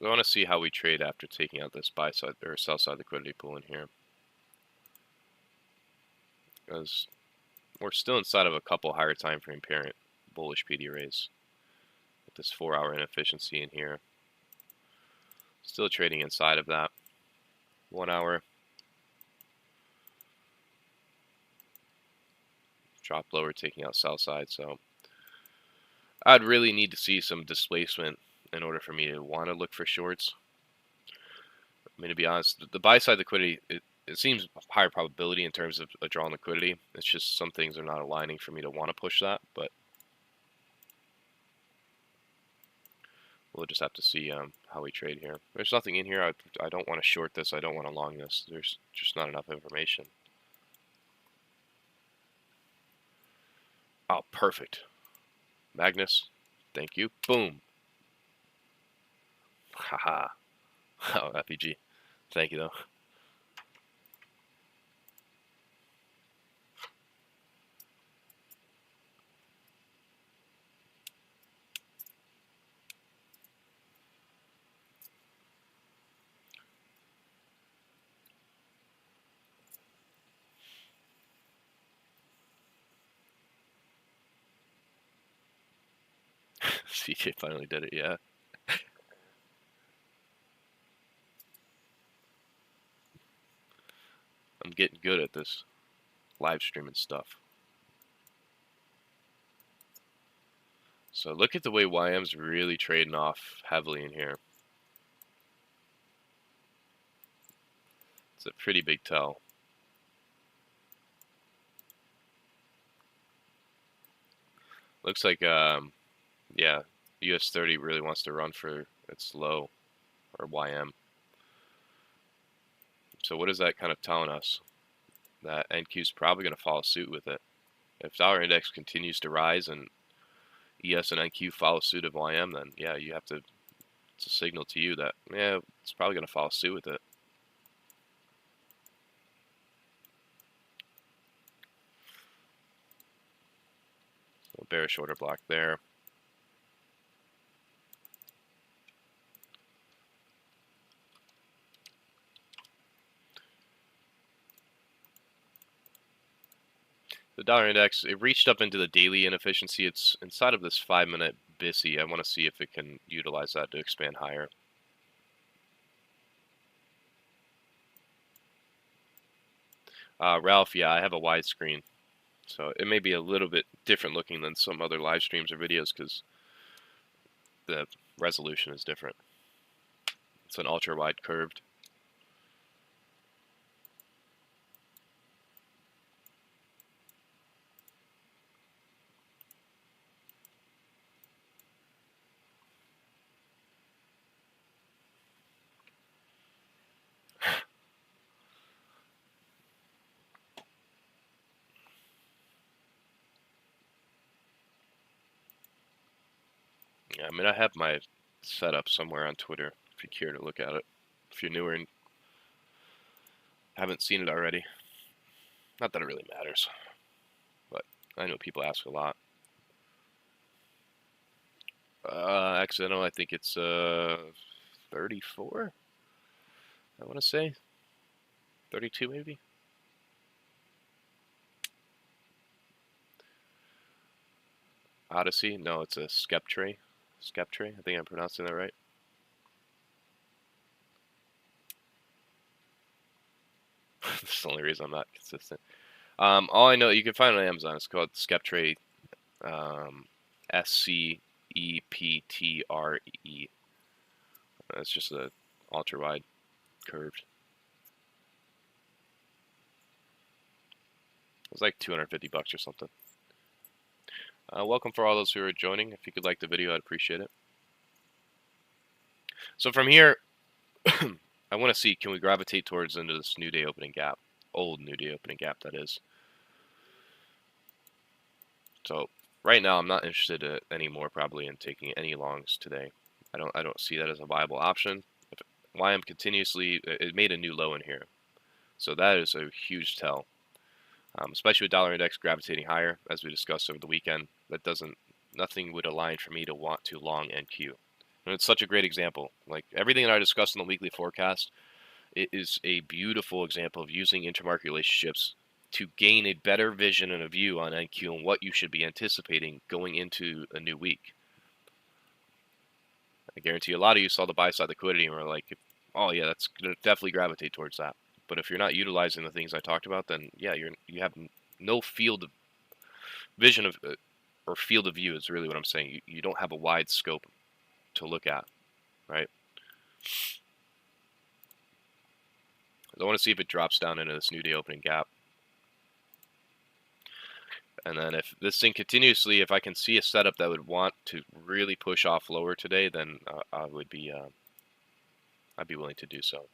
We want to see how we trade after taking out this buy side or sell side liquidity pool in here. Because we're still inside of a couple higher time frame parent bullish PD arrays. With this 4-hour inefficiency in here. Still trading inside of that. 1 hour. Drop lower, taking out sell side. So I'd really need to see some displacement in order for me to want to look for shorts. I mean, to be honest, the buy side liquidity, it seems higher probability in terms of a drawn liquidity. It's just some things are not aligning for me to want to push that, but we'll just have to see how we trade here. There's nothing in here. I don't want to short this. I don't want to long this. There's just not enough information. Oh, perfect. Magnus, thank you. Boom. Haha. Oh, FPG. Thank you, though. CJ finally did it, yeah. I'm getting good at this live streaming stuff. So look at the way YM's really trading off heavily in here. It's a pretty big tell. Looks like, yeah, US 30 really wants to run for its low, or YM. So what is that kind of telling us? That NQ is probably going to follow suit with it. If dollar index continues to rise and ES and NQ follow suit of YM, then yeah, you have to, it's a signal to you that, yeah, it's probably going to follow suit with it. So bearish order block there. The dollar index, it reached up into the daily inefficiency. It's inside of this 5-minute BISI. I want to see if it can utilize that to expand higher. Ralph, yeah, I have a widescreen, so it may be a little bit different looking than some other live streams or videos because the resolution is different. It's an ultra wide curved. Yeah, I mean, I have my setup somewhere on Twitter if you care to look at it. If you're newer and haven't seen it already. Not that it really matters, but I know people ask a lot. Accidental, I think it's 34. I want to say 32 maybe. Odyssey, no, it's a Skeptray. Skeptray, I think I'm pronouncing that right. That's the only reason I'm not consistent. All I know, you can find it on Amazon. It's called Skeptray, SCEPTRE. It's just a ultra wide curved. It was like 250 bucks or something. Welcome for all those who are joining. If you could like the video, I'd appreciate it. So from here, I want to see, can we gravitate towards into this new day opening gap? Old new day opening gap, that is. So right now, I'm not interested anymore probably in taking any longs today. I don't see that as a viable option. If YM continuously, it made a new low in here. So that is a huge tell. Especially with dollar index gravitating higher, as we discussed over the weekend. Nothing would align for me to want to long NQ. And it's such a great example. Like everything that I discussed in the weekly forecast, it is a beautiful example of using intermarket relationships to gain a better vision and a view on NQ and what you should be anticipating going into a new week. I guarantee a lot of you saw the buy side liquidity and were like, oh yeah, that's going to definitely gravitate towards that. But if you're not utilizing the things I talked about, then yeah, you have no field of vision of or field of view is really what I'm saying. You don't have a wide scope to look at, right? I want to see if it drops down into this new day opening gap. And then if this thing continuously, if I can see a setup that would want to really push off lower today, then I'd be willing to do so.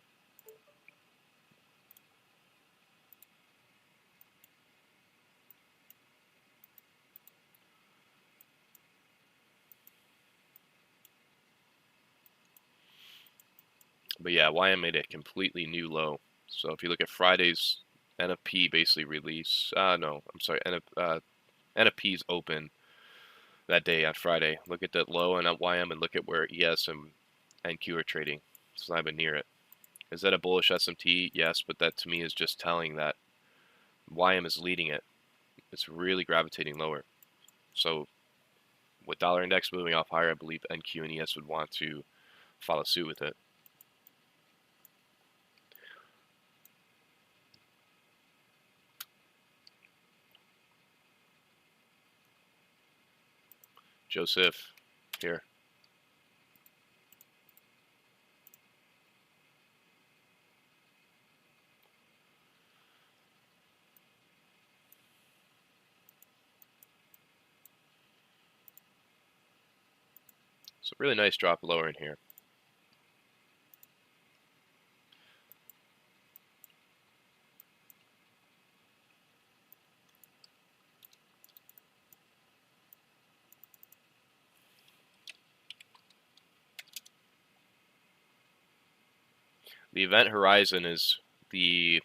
But yeah, YM made a completely new low. So if you look at Friday's NFP basically release, no, I'm sorry, NFP's open that day on Friday. Look at that low and at YM and look at where ES and NQ are trading. It's not even near it. Is that a bullish SMT? Yes, but that to me is just telling that YM is leading it. It's really gravitating lower. So with dollar index moving off higher, I believe NQ and ES would want to follow suit with it. Joseph, here. So really nice drop lower in here. The event horizon is the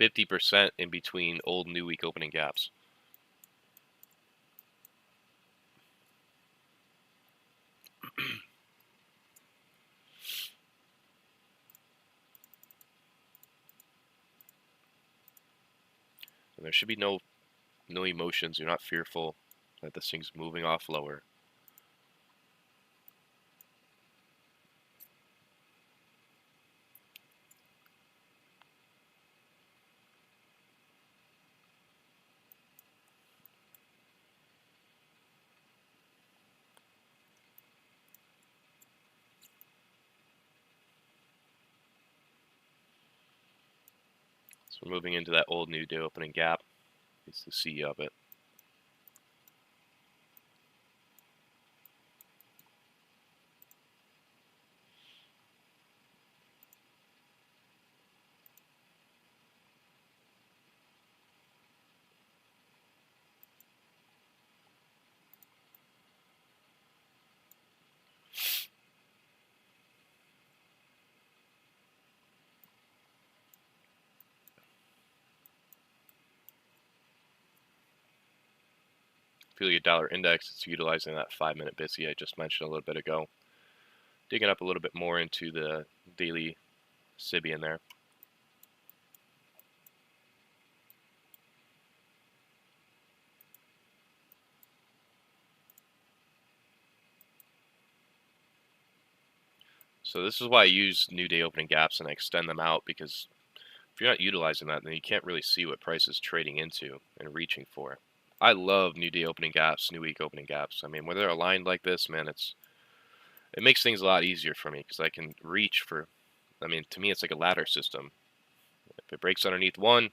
50% in between old and new week opening gaps. And there should be no No emotions. You're not fearful that this thing's moving off lower. So we're moving into that old new day opening gap. It's the C of it. If you look at dollar index, it's utilizing that 5-minute BISI I just mentioned a little bit ago. Digging up a little bit more into the daily SIBI in there. So this is why I use new day opening gaps and I extend them out, because if you're not utilizing that, then you can't really see what price is trading into and reaching for. I love new day opening gaps, new week opening gaps. I mean, when they're aligned like this, man, it makes things a lot easier for me because I can reach for, I mean, to me, it's like a ladder system. If it breaks underneath one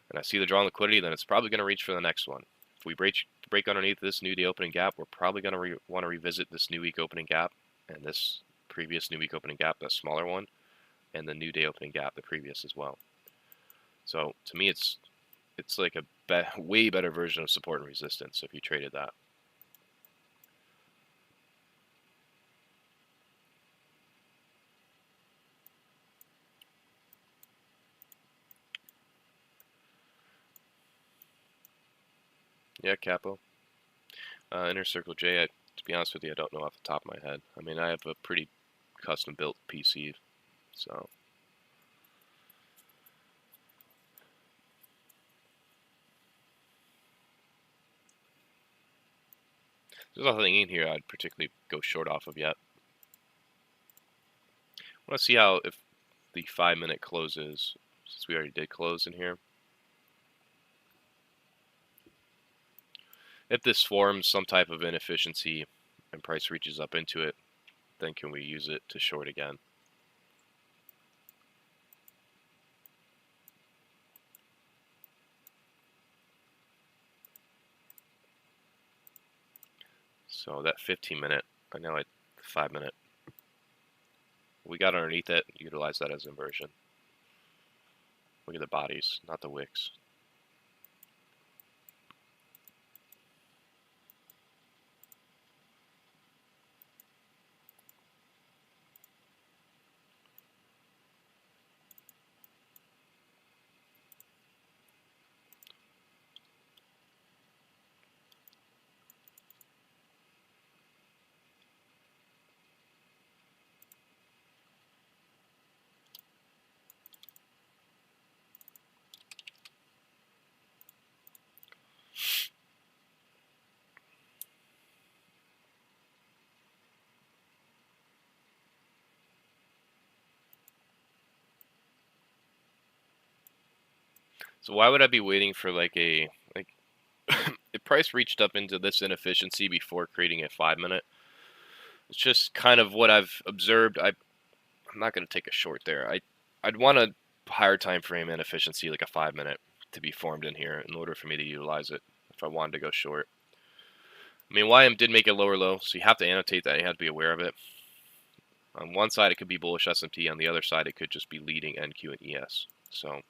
and I see the draw on liquidity, then it's probably going to reach for the next one. If we break underneath this new day opening gap, we're probably going to want to revisit this new week opening gap and this previous new week opening gap, that smaller one, and the new day opening gap, the previous as well. So to me, it's like a way better version of support and resistance if you traded that. Yeah, Capo. Inner Circle J, to be honest with you, I don't know off the top of my head. I mean, I have a pretty custom built PC, so. There's nothing in here I'd particularly go short off of yet. I want to see how, if the 5-minute closes, since we already did close in here. If this forms some type of inefficiency and price reaches up into it, then can we use it to short again? So that 15-minute, I know at 5-minute, we got underneath it, utilize that as inversion. Look at the bodies, not the wicks. So why would I be waiting for like if price reached up into this inefficiency before creating a 5-minute? It's just kind of what I've observed. I'm not going to take a short there. I'd want a higher time frame inefficiency, like a 5-minute, to be formed in here in order for me to utilize it if I wanted to go short. I mean, YM did make a lower low, so you have to annotate that. You have to be aware of it. On one side, it could be bullish S&P. On the other side, it could just be leading NQ and ES. So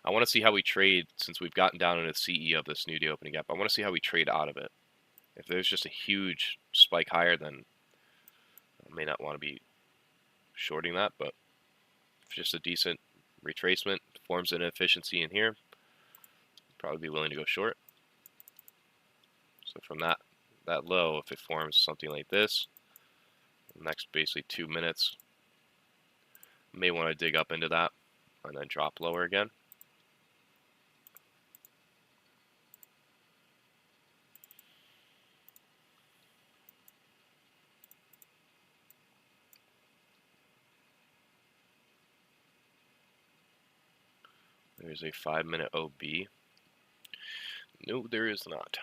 I want to see how we trade since we've gotten down into the CE of this new day opening gap. I want to see how we trade out of it. If there's just a huge spike higher, then I may not want to be shorting that, but if just a decent retracement forms an inefficiency in here, probably be willing to go short. So from that low, if it forms something like this, next basically 2 minutes, may want to dig up into that and then drop lower again. There's a 5-minute OB. No, there is not.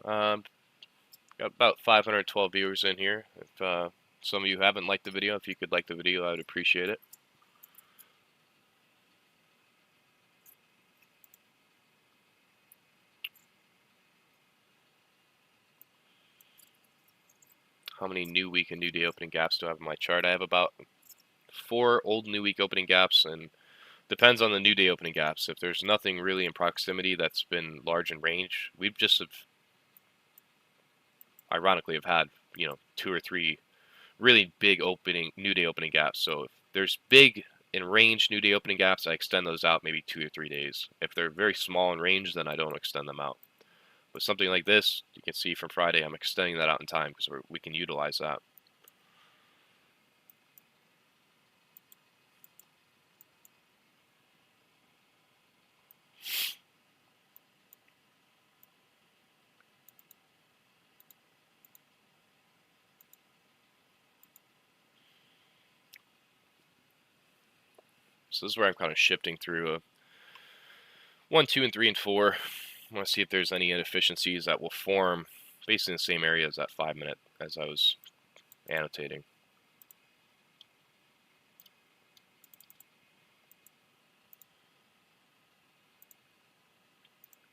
Got about 512 viewers in here. If some of you haven't liked the video, if you could like the video, I would appreciate it. How many new week and new day opening gaps do I have in my chart? I have about 4 old new week opening gaps, and depends on the new day opening gaps. If there's nothing really in proximity that's been large in range, we've just ironically have had, 2 or 3 really big new day opening gaps. So if there's big in range new day opening gaps, I extend those out maybe 2 or 3 days. If they're very small in range, then I don't extend them out. But something like this, you can see from Friday, I'm extending that out in time because we can utilize that. So this is where I'm kind of shifting through 1, 2, and 3, and 4. I want to see if there's any inefficiencies that will form basically in the same area as that 5-minute as I was annotating.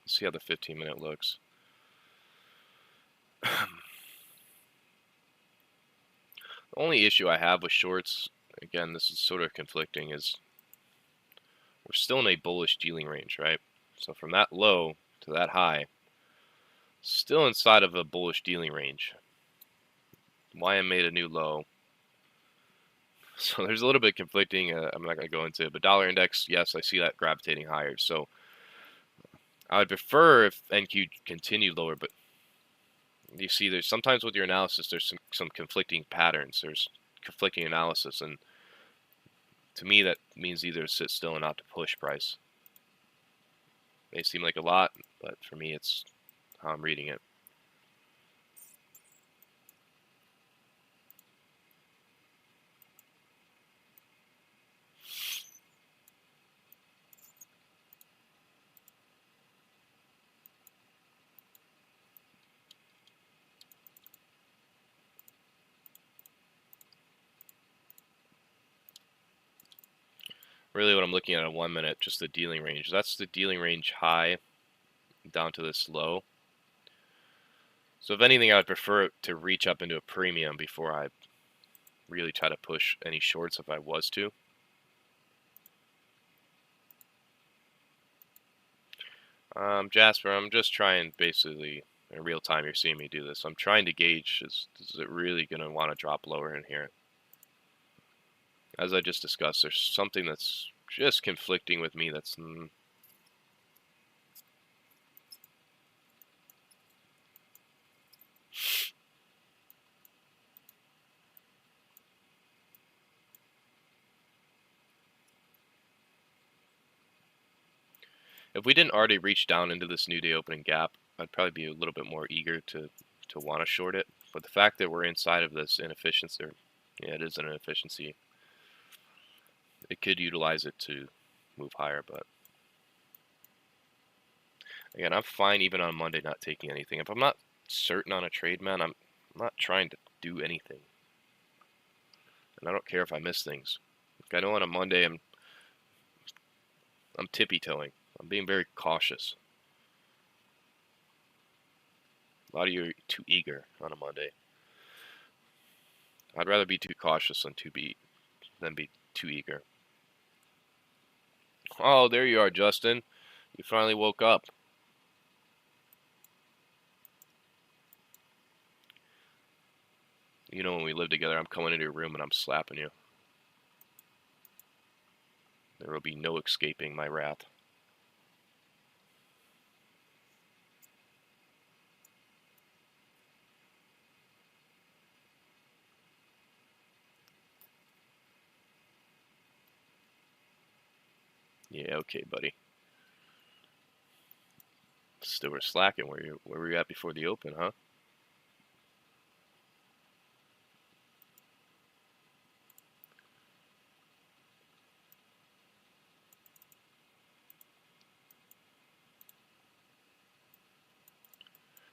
Let's see how the 15-minute looks. The only issue I have with shorts, again, this is sort of conflicting, is we're still in a bullish dealing range, right? So from that low to that high, still inside of a bullish dealing range. YM made a new low. So there's a little bit conflicting. I'm not going to go into it, but dollar index, yes, I see that gravitating higher. So I would prefer if NQ continued lower, but you see there's sometimes with your analysis, there's some conflicting patterns. There's conflicting analysis, and to me that means either sit still and not to push price. They seem like a lot, but for me it's how I'm reading it. Really what I'm looking at 1 minute, just the dealing range. That's the dealing range high down to this low. So if anything, I would prefer it to reach up into a premium before I really try to push any shorts if I was to. Jasper, I'm just trying basically in real time. You're seeing me do this. I'm trying to gauge, is it really going to want to drop lower in here? As I just discussed, there's something that's just conflicting with me that's... If we didn't already reach down into this new day opening gap, I'd probably be a little bit more eager to want to short it. But the fact that we're inside of this inefficiency, yeah, it is an inefficiency. It could utilize it to move higher, but again, I'm fine even on Monday not taking anything. If I'm not certain on a trade, man, I'm not trying to do anything. And I don't care if I miss things. Like I know on a Monday I'm tippy-toeing. I'm being very cautious. A lot of you are too eager on a Monday. I'd rather be too cautious than be too eager. Oh, there you are, Justin. You finally woke up. You know when we live together, I'm coming into your room and I'm slapping you. There will be no escaping my wrath. Yeah, okay, buddy. Still we're slacking. Where were you at before the open, huh?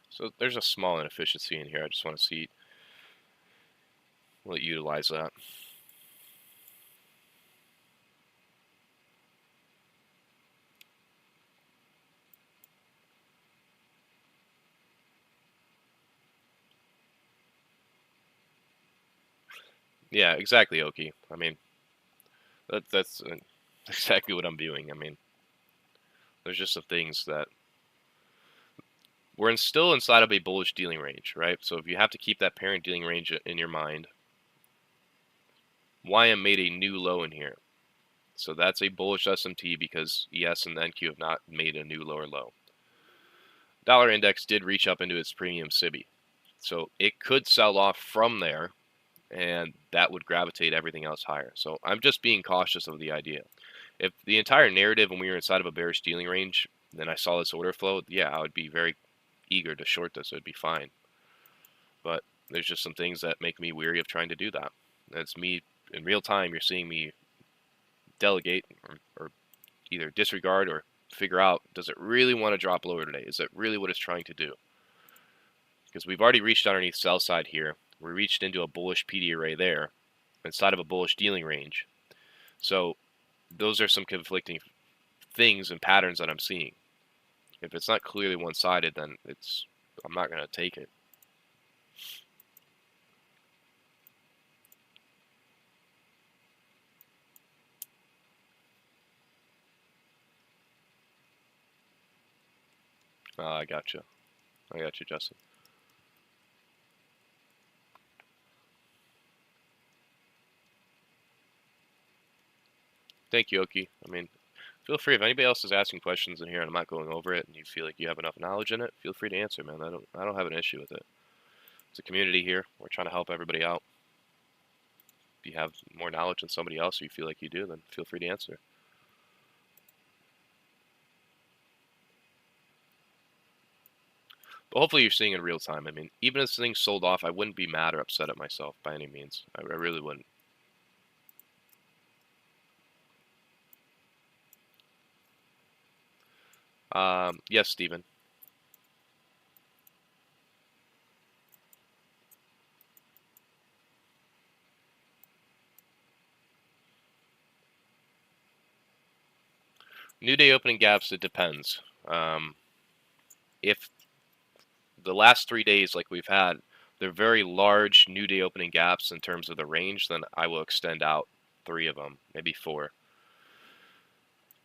So there's a small inefficiency in here. I just want to see, will it utilize that? Yeah, exactly, Oki. I mean, that's exactly what I'm viewing. I mean, there's just some things that we're still inside of a bullish dealing range, right? So if you have to keep that parent dealing range in your mind, YM made a new low in here. So that's a bullish SMT because ES and NQ have not made a new lower low. Dollar index did reach up into its premium SIBI. So it could sell off from there, and that would gravitate everything else higher. So I'm just being cautious of the idea. If the entire narrative when we were inside of a bearish dealing range, then I saw this order flow, yeah, I would be very eager to short this. It would be fine. But there's just some things that make me weary of trying to do that. That's me in real time. You're seeing me delegate or either disregard or figure out, does it really want to drop lower today? Is that really what it's trying to do? Because we've already reached underneath sell side here. We reached into a bullish PD array there inside of a bullish dealing range. So those are some conflicting things and patterns that I'm seeing. If it's not clearly one-sided, then I'm not going to take it. I gotcha. I got you, Justin. Thank you, Oki. I mean, feel free, if anybody else is asking questions in here and I'm not going over it and you feel like you have enough knowledge in it, feel free to answer, man. I don't have an issue with it. It's a community here. We're trying to help everybody out. If you have more knowledge than somebody else or you feel like you do, then feel free to answer. But hopefully you're seeing it in real time. I mean, even if things sold off, I wouldn't be mad or upset at myself by any means. I really wouldn't. Yes, Steven. New day opening gaps, it depends. If the last 3 days like we've had, they're very large new day opening gaps in terms of the range, then I will extend out 3 of them, maybe 4.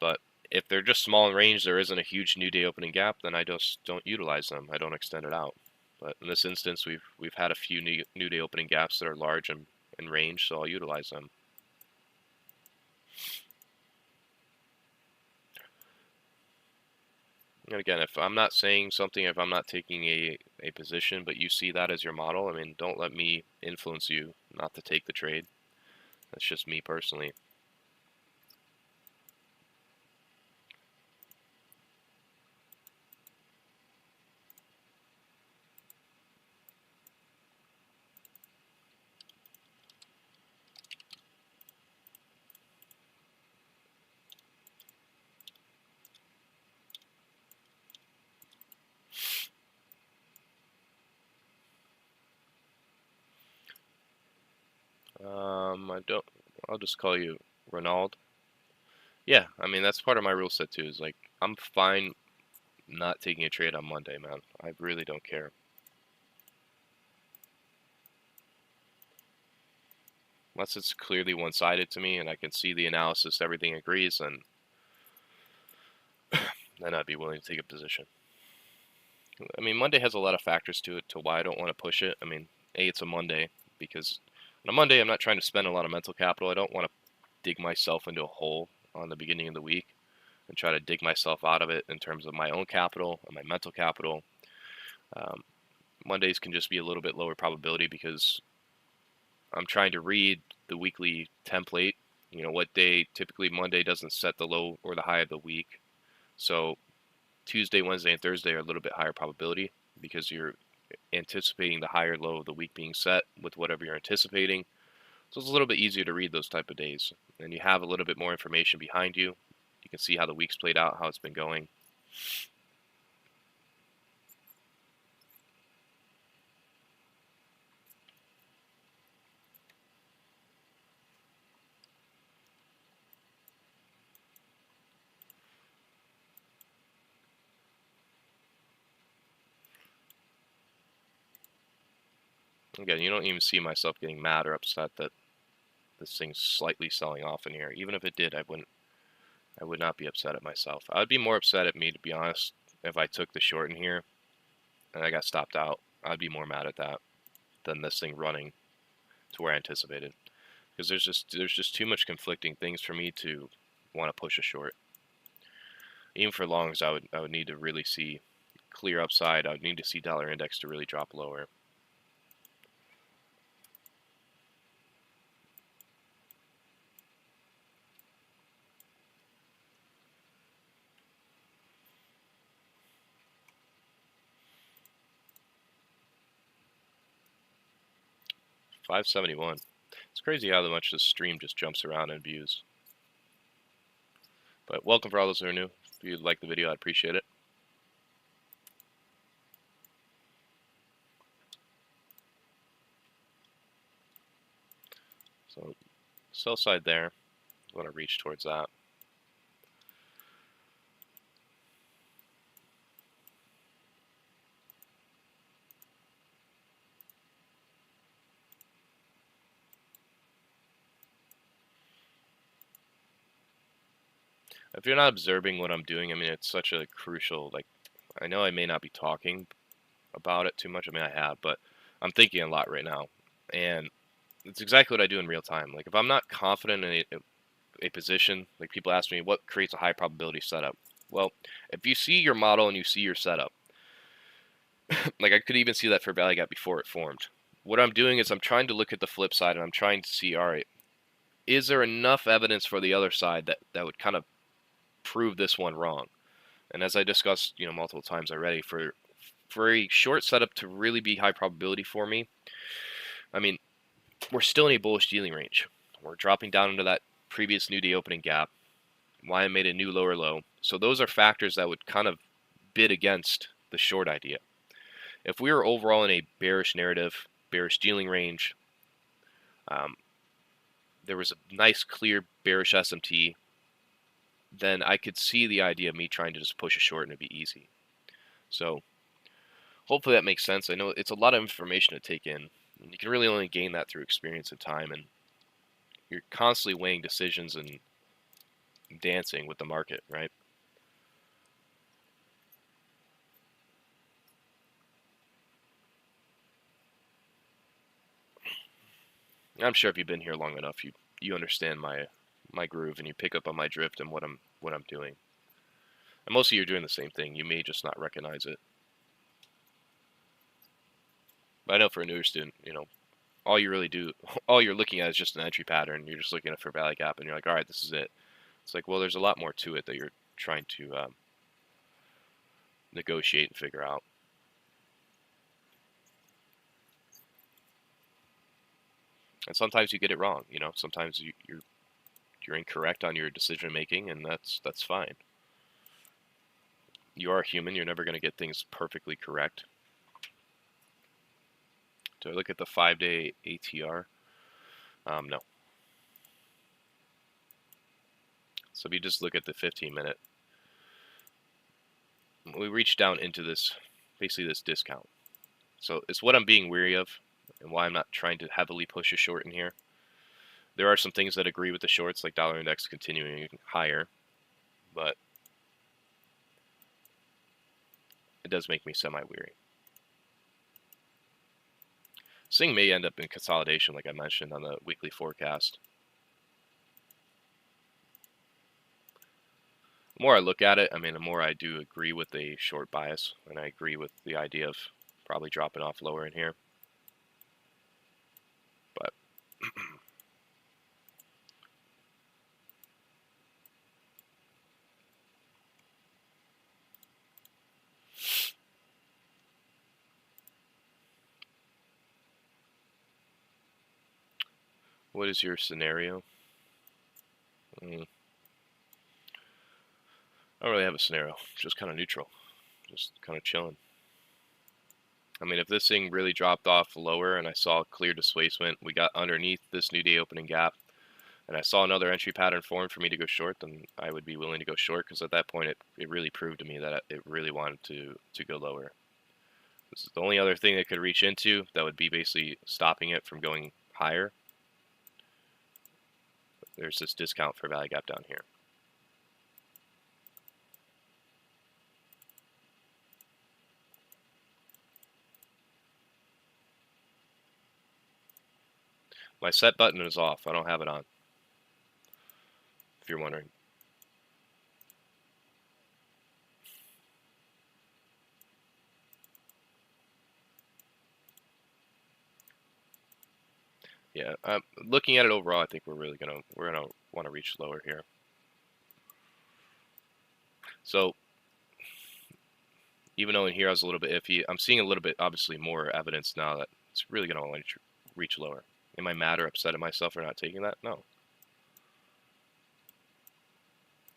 But if they're just small in range, there isn't a huge new day opening gap, then I just don't utilize them. I don't extend it out. But in this instance, we've had a few new day opening gaps that are large in range, so I'll utilize them. And again, if I'm not saying something, if I'm not taking a position, but you see that as your model, I mean, don't let me influence you not to take the trade. That's just me personally. I'll just call you Ronald. Yeah, I mean, that's part of my rule set too, is like, I'm fine not taking a trade on Monday, man. I really don't care. Unless it's clearly one-sided to me and I can see the analysis, everything agrees, then I'd be willing to take a position. I mean, Monday has a lot of factors to it to why I don't want to push it. I mean, it's a Monday because on a Monday I'm not trying to spend a lot of mental capital. I don't want to dig myself into a hole on the beginning of the week and try to dig myself out of it in terms of my own capital and my mental capital. Mondays can just be a little bit lower probability because I'm trying to read the weekly template. You know, what day, typically Monday doesn't set the low or the high of the week. So Tuesday, Wednesday, and Thursday are a little bit higher probability because you're anticipating the higher low of the week being set with whatever you're anticipating. So it's a little bit easier to read those type of days. And you have a little bit more information behind you. You can see how the week's played out, how it's been going. Again, you don't even see myself getting mad or upset that this thing's slightly selling off in here. Even if it did, I would not be upset at myself. I would be more upset at me, to be honest, if I took the short in here and I got stopped out. I'd be more mad at that than this thing running to where I anticipated. Because there's just too much conflicting things for me to want to push a short. Even for longs, I would need to really see clear upside. I would need to see dollar index to really drop lower. $571. It's crazy how much this stream just jumps around in views. But welcome for all those who are new. If you like the video, I'd appreciate it. So sell side there. I want to reach towards that. If you're not observing what I'm doing, I mean, it's such a crucial, like, I know I may not be talking about it too much. I mean, I have, but I'm thinking a lot right now. And it's exactly what I do in real time. Like, if I'm not confident in a position, like people ask me, what creates a high probability setup? Well, if you see your model and you see your setup, like I could even see that for value gap before it formed. What I'm doing is I'm trying to look at the flip side and I'm trying to see, all right, is there enough evidence for the other side that would kind of prove this one wrong? And as I discussed, multiple times already, for a short setup to really be high probability for me, I mean, we're still in a bullish dealing range. We're dropping down into that previous new day opening gap. Why I made a new lower low. So those are factors that would kind of bid against the short idea. If we were overall in a bearish narrative, bearish dealing range, there was a nice clear bearish SMT, then I could see the idea of me trying to just push a short and it'd be easy. So hopefully that makes sense. I know it's a lot of information to take in. You can really only gain that through experience and time, and you're constantly weighing decisions and dancing with the market, right? I'm sure if you've been here long enough, you understand my groove and you pick up on my drift and what I'm doing. And most of you are doing the same thing. You may just not recognize it. But I know for a newer student, all you're looking at is just an entry pattern. You're just looking at for value gap, and you're like, all right, this is it. It's like, well, there's a lot more to it that you're trying to negotiate and figure out. And sometimes you get it wrong. Sometimes you're incorrect on your decision making, and that's fine. You are human. You're never going to get things perfectly correct. Do I look at the 5-day ATR? No. So if you just look at the 15-minute, we reach down into this, basically this discount. So it's what I'm being weary of and why I'm not trying to heavily push a short in here. There are some things that agree with the shorts, like dollar index continuing higher, but it does make me semi-weary. This thing may end up in consolidation, like I mentioned on the weekly forecast. The more I look at it, I mean, the more I do agree with the short bias, and I agree with the idea of probably dropping off lower in here. But what is your scenario? I don't really have a scenario, just kind of neutral, just kind of chilling. I mean, if this thing really dropped off lower and I saw a clear displacement, we got underneath this new day opening gap, and I saw another entry pattern form for me to go short, then I would be willing to go short, because at that point it really proved to me that it really wanted to go lower. This is the only other thing that could reach into that would be basically stopping it from going higher. There's this discount for value gap down here. My set button is off. I don't have it on, if you're wondering. Yeah, looking at it overall, I think we're gonna want to reach lower here. So even though in here I was a little bit iffy, I'm seeing a little bit obviously more evidence now that it's really gonna want to reach lower. Am I mad or upset at myself for not taking that? No.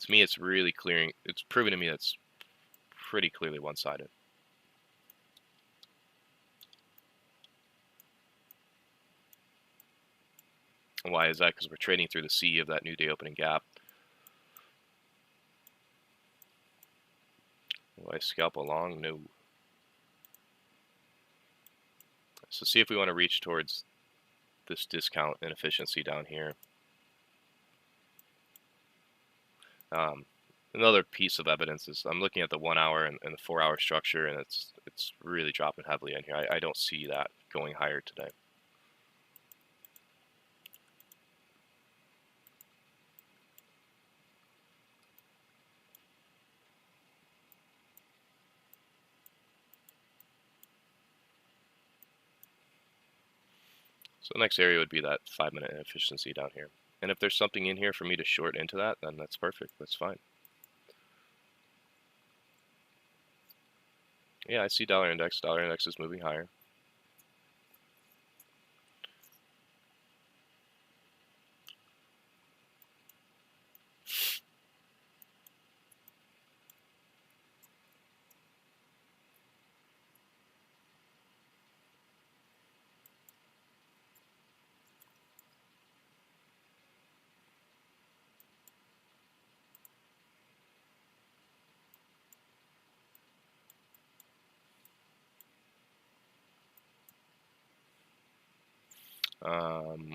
To me, it's really clearing. It's proving to me that's pretty clearly one-sided. And why is that? Because we're trading through the sea of that new day opening gap. Will I scalp along? No. So see if we want to reach towards this discount inefficiency down here. Another piece of evidence is I'm looking at the 1 hour and the 4 hour structure, and it's really dropping heavily in here. I don't see that going higher today. So the next area would be that 5-minute inefficiency down here. And if there's something in here for me to short into that, then that's perfect. That's fine. Yeah, I see dollar index. Dollar index is moving higher.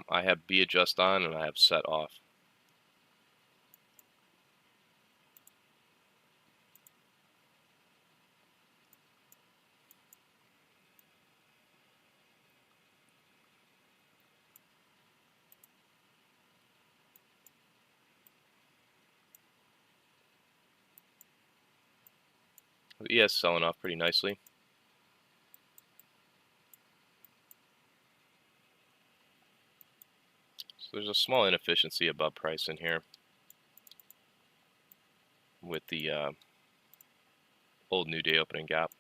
I have B adjust on and I have set off. The ES selling off pretty nicely. So there's a small inefficiency above price in here with the old new day opening gap.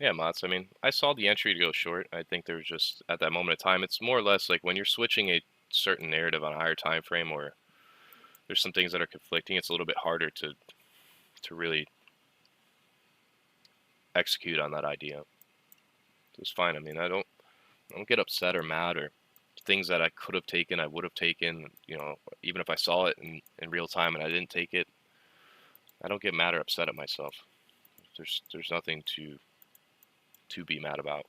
Yeah, Mots, I mean, I saw the entry to go short. I think there's just, at that moment of time, it's more or less like when you're switching a certain narrative on a higher time frame or there's some things that are conflicting, it's a little bit harder to really execute on that idea. It's fine. I mean, I don't get upset or mad or things that I could have taken, I would have taken, you know, even if I saw it in real time and I didn't take it, I don't get mad or upset at myself. There's nothing to be mad about.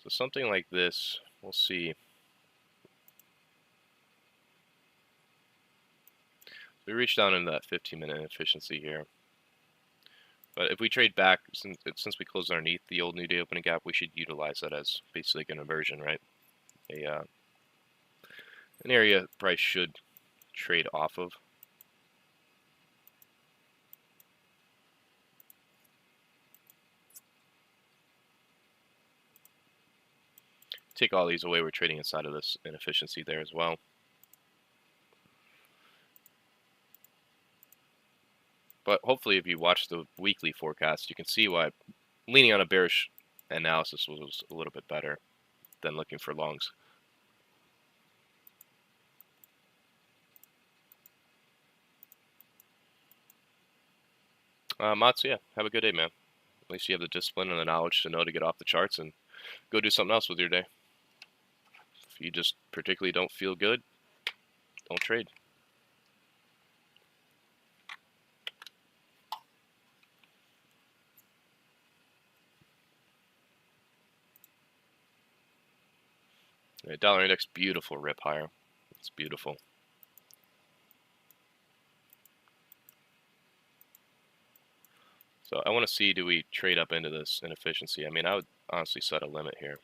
So something like this, we'll see. We reach down into that 15-minute inefficiency here. But if we trade back, since we closed underneath the old new day opening gap, we should utilize that as basically an inversion, right? An area price should trade off of. Take all these away, we're trading inside of this inefficiency there as well. But hopefully if you watch the weekly forecast, you can see why leaning on a bearish analysis was a little bit better than looking for longs. Mats, yeah, have a good day, man. At least you have the discipline and the knowledge to know to get off the charts and go do something else with your day. If you just particularly don't feel good, don't trade. Dollar index, beautiful rip higher. It's beautiful. So I want to see, do we trade up into this inefficiency? I mean, I would honestly set a limit here.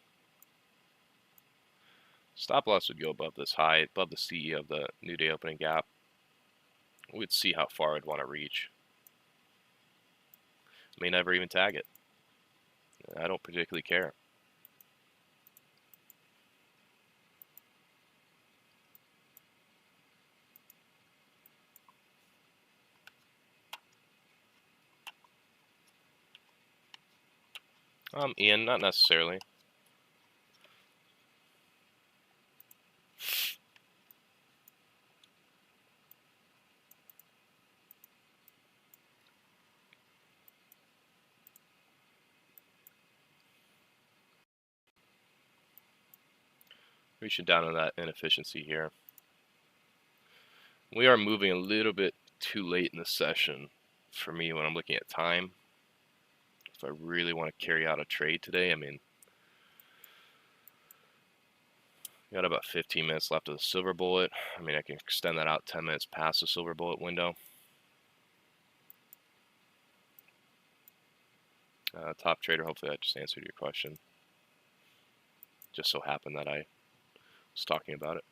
Stop loss would go above this high, above the CE of the new day opening gap. We'd see how far I'd want to reach. I may never even tag it. I don't particularly care. Ian, not necessarily. Reaching down on that inefficiency here. We are moving a little bit too late in the session for me when I'm looking at time. If I really want to carry out a trade today, I mean, got about 15 minutes left of the silver bullet. I mean, I can extend that out 10 minutes past the silver bullet window. Top trader, hopefully that just answered your question. Just so happened that I was talking about it.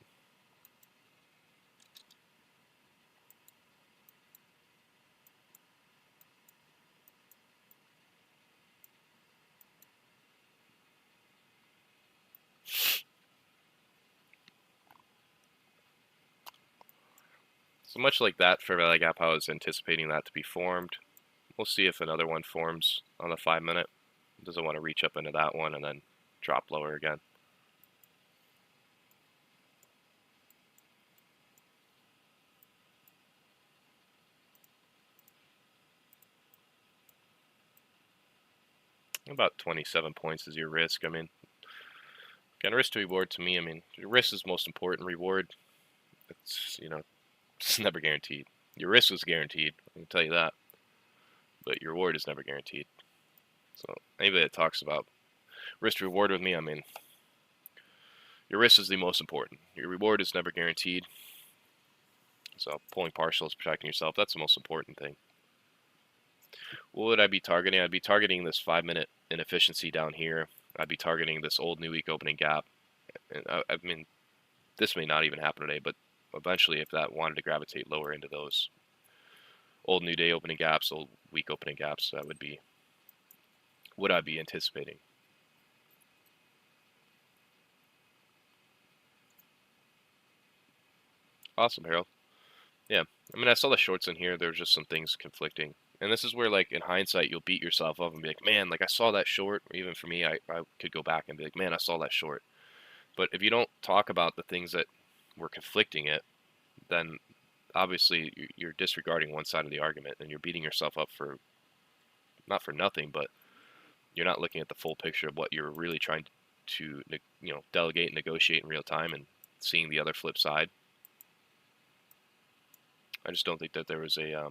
So much like that fair value gap, I was anticipating that to be formed. We'll see if another one forms on the 5 minute. Doesn't want to reach up into that one and then drop lower again. About 27 points is your risk. I mean, again, risk to reward to me, I mean, your risk is most important. Reward, it's, you know, it's never guaranteed. Your risk is guaranteed, I can tell you that. But your reward is never guaranteed. So anybody that talks about risk to reward with me, I mean, your risk is the most important. Your reward is never guaranteed. So pulling partials, protecting yourself, that's the most important thing. What would I be targeting? I'd be targeting this 5 minute inefficiency down here. I'd be targeting this old new week opening gap. And I mean, this may not even happen today, but eventually if that wanted to gravitate lower into those old new day opening gaps, old week opening gaps, that would be what I'd be anticipating. Awesome, Harold. Yeah, I mean, I saw the shorts in here. There's just some things conflicting. And this is where, like, in hindsight, you'll beat yourself up and be like, man, like, I saw that short. Or even for me, I could go back and be like, man, I saw that short. But if you don't talk about the things that were conflicting it, then obviously you're disregarding one side of the argument and you're beating yourself up for, not for nothing, but you're not looking at the full picture of what you're really trying to, you know, delegate and negotiate in real time and seeing the other flip side. I just don't think that there was a,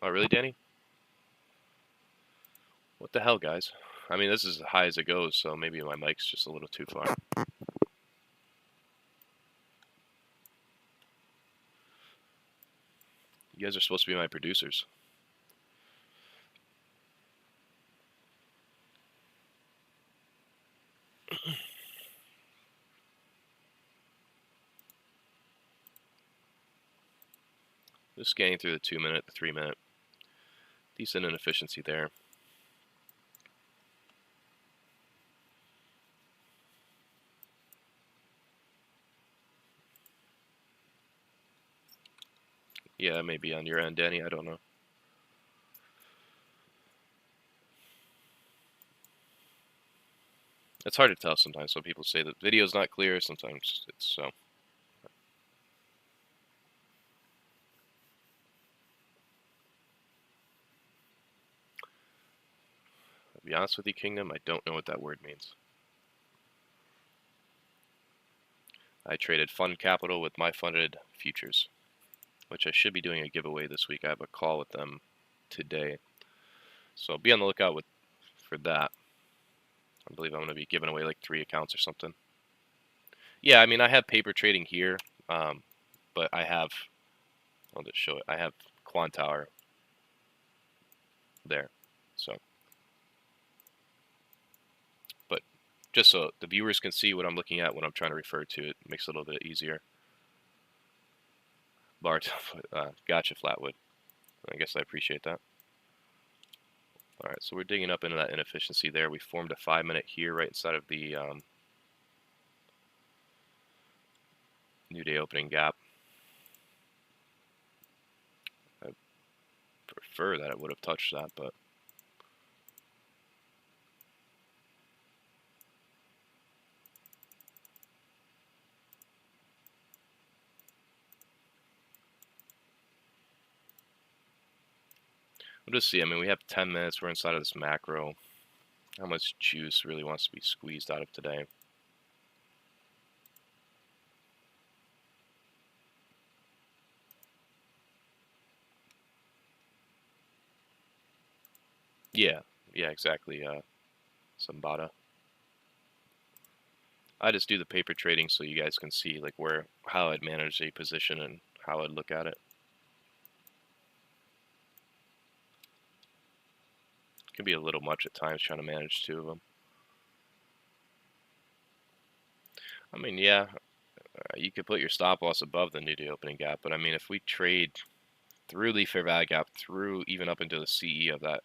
oh, really, Danny? What the hell, guys? I mean, this is as high as it goes, so maybe my mic's just a little too far. You guys are supposed to be my producers. Just scanning through the 2 minute, the 3 minute. Decent inefficiency there. Yeah, maybe on your end, Danny. I don't know. It's hard to tell sometimes. Some people say the video's not clear. Sometimes it's so. To be honest with you, Kingdom, I don't know what that word means. I traded fund capital with my funded futures, which I should be doing a giveaway this week. I have a call with them today, so be on the lookout for that. I believe I'm going to be giving away like 3 accounts or something. Yeah, I mean, I have paper trading here, but I'll just show it. I have Quantower there, so. But just so the viewers can see what I'm looking at when I'm trying to refer to it, makes it a little bit easier. Bart, gotcha, Flatwood. I guess I appreciate that. All right, so we're digging up into that inefficiency there. We formed a 5-minute here right inside of the new day opening gap. I prefer that it would have touched that, but we'll just see. I mean, we have 10 minutes. We're inside of this macro. How much juice really wants to be squeezed out of today? Yeah, exactly. Sambata. I just do the paper trading so you guys can see like how I'd manage a position and how I'd look at it. It can be a little much at times trying to manage 2 of them. I mean, yeah, you could put your stop loss above the new day opening gap, but I mean, if we trade through the fair value gap, through even up into the CE of that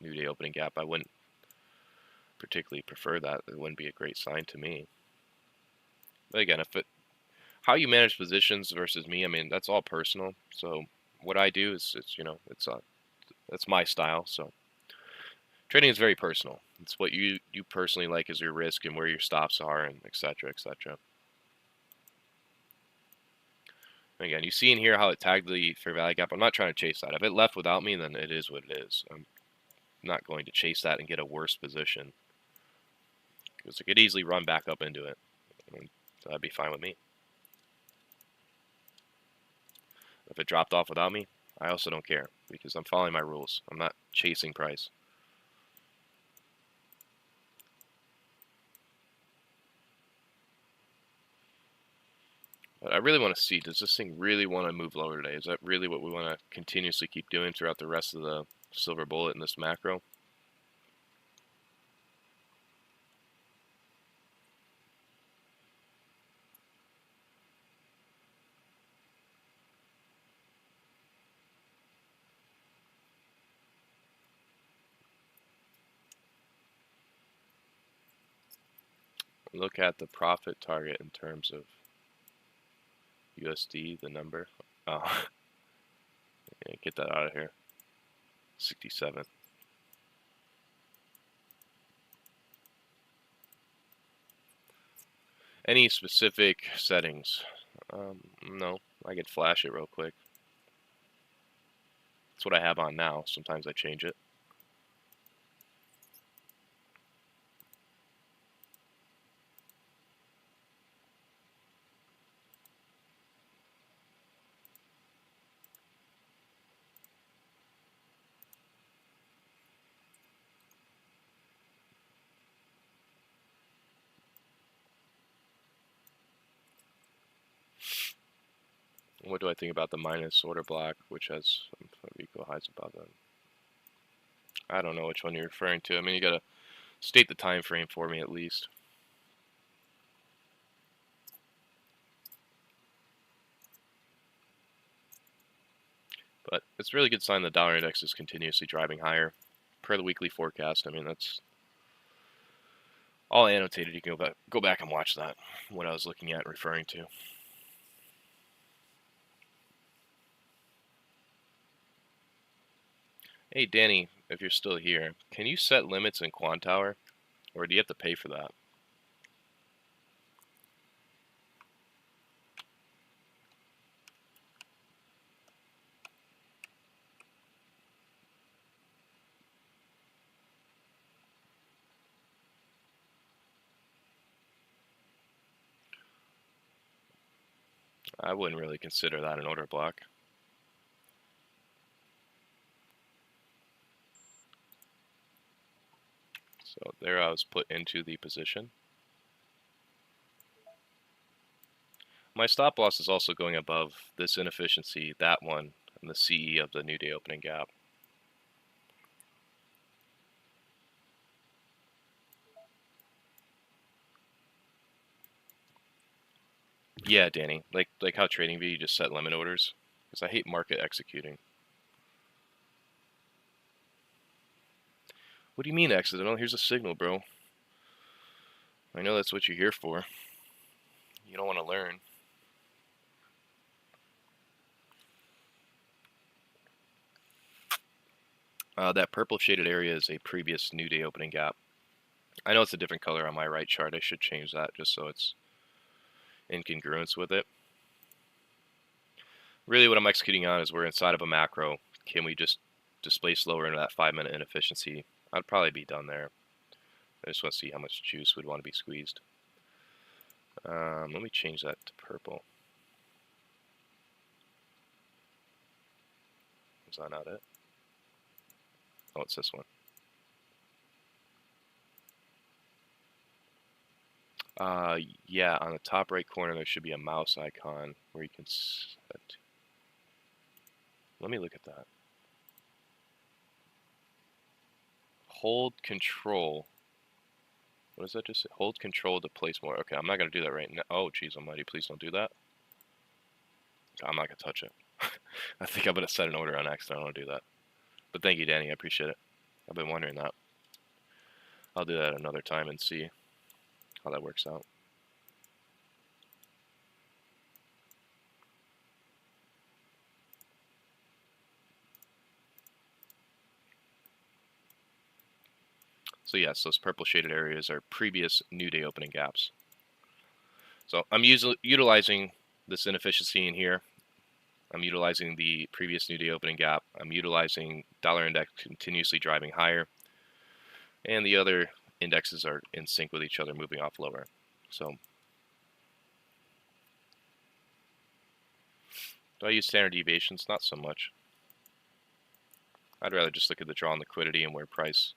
new day opening gap, I wouldn't particularly prefer that. It wouldn't be a great sign to me. But again, how you manage positions versus me, I mean, that's all personal. So what I do is, it's my style. So trading is very personal. It's what you personally like as your risk and where your stops are, and etc. etc. Again, you see in here how it tagged the fair value gap. I'm not trying to chase that. If it left without me, then it is what it is. I'm not going to chase that and get a worse position, because it could easily run back up into it, and that'd be fine with me. If it dropped off without me, I also don't care, because I'm following my rules. I'm not chasing price. But I really want to see, does this thing really want to move lower today? Is that really what we want to continuously keep doing throughout the rest of the silver bullet in this macro? Look at the profit target in terms of USD, the number. Oh, yeah, get that out of here. 67. Any specific settings? No, I could flash it real quick. That's what I have on now. Sometimes I change it. What do I think about the minus order block, which has some equal highs above them? I don't know which one you're referring to. I mean, you gotta state the time frame for me at least. But it's a really good sign the dollar index is continuously driving higher per the weekly forecast. I mean, that's all annotated. You can go back and watch that, what I was looking at and referring to. Hey Danny, if you're still here, can you set limits in Quantower, or do you have to pay for that? I wouldn't really consider that an order block. So there I was put into the position. My stop loss is also going above this inefficiency, that one, and the CE of the new day opening gap. Yeah, Danny, like how TradingView you just set limit orders, because I hate market executing. What do you mean accidental? Here's a signal, bro. I know that's what you're here for. You don't want to learn. That purple shaded area is a previous new day opening gap. I know it's a different color on my right chart. I should change that just so it's in congruence with it. Really what I'm executing on is we're inside of a macro. Can we just displace lower into that 5-minute inefficiency? I'd probably be done there. I just want to see how much juice would want to be squeezed. Let me change that to purple. Is that not it? Oh, it's this one. Yeah, on the top right corner there should be a mouse icon where you can set. Let me look at that. Hold control. What does that just say? Hold control to place more. Okay, I'm not going to do that right now. Oh, jeez almighty, please don't do that. I'm not going to touch it. I think I'm going to set an order on accident. I don't do that. But thank you, Danny. I appreciate it. I've been wondering that. I'll do that another time and see how that works out. So yes, those purple shaded areas are previous new day opening gaps. So I'm utilizing this inefficiency in here. I'm utilizing the previous new day opening gap. I'm utilizing dollar index continuously driving higher. And the other indexes are in sync with each other, moving off lower. So do I use standard deviations? Not so much. I'd rather just look at the draw on liquidity and where price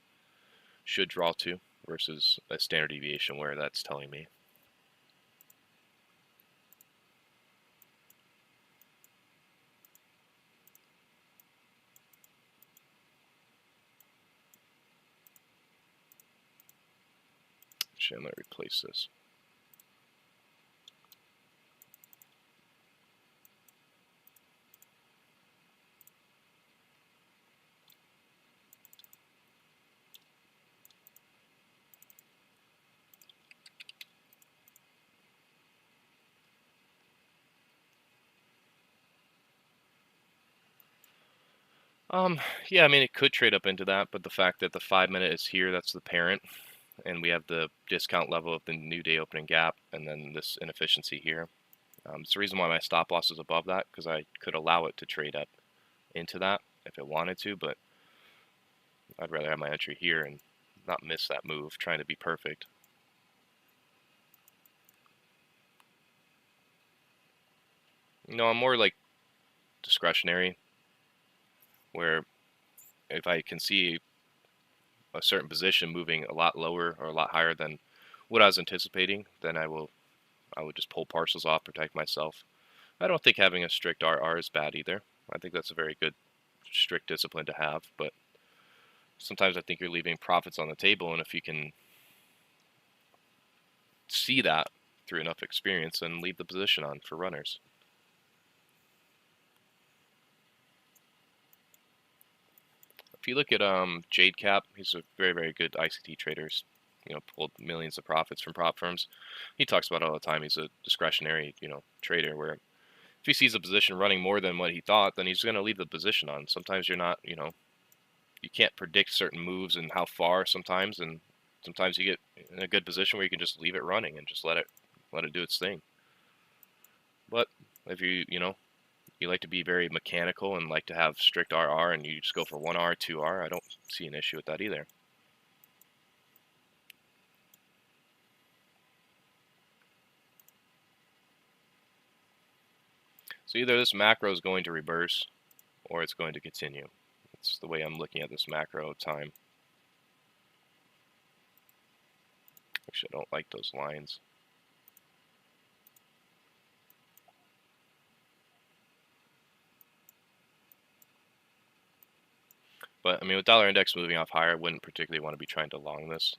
should draw to versus a standard deviation where that's telling me. Actually, I'm going to replace this. Yeah, I mean, it could trade up into that, but the fact that the 5-minute is here, that's the parent, and we have the discount level of the new day opening gap, and then this inefficiency here. It's the reason why my stop loss is above that, because I could allow it to trade up into that if it wanted to, but I'd rather have my entry here and not miss that move, trying to be perfect. No, I'm more like discretionary, where if I can see a certain position moving a lot lower or a lot higher than what I was anticipating, then I would just pull parcels off, protect myself. I don't think having a strict RR is bad either. I think that's a very good strict discipline to have, but sometimes I think you're leaving profits on the table, and if you can see that through enough experience, then leave the position on for runners. If you look at Jade Cap, he's a very, very good ICT trader. You know, pulled millions of profits from prop firms. He talks about it all the time. He's a discretionary, trader where if he sees a position running more than what he thought, then he's going to leave the position on. Sometimes you're not, you can't predict certain moves and how far sometimes, and sometimes you get in a good position where you can just leave it running and just let it do its thing. But if you like to be very mechanical and like to have strict RR and you just go for 1R, 2R, I don't see an issue with that either. So either this macro is going to reverse or it's going to continue. That's the way I'm looking at this macro time. Actually, I don't like those lines. But I mean, with dollar index moving off higher, I wouldn't particularly want to be trying to long this.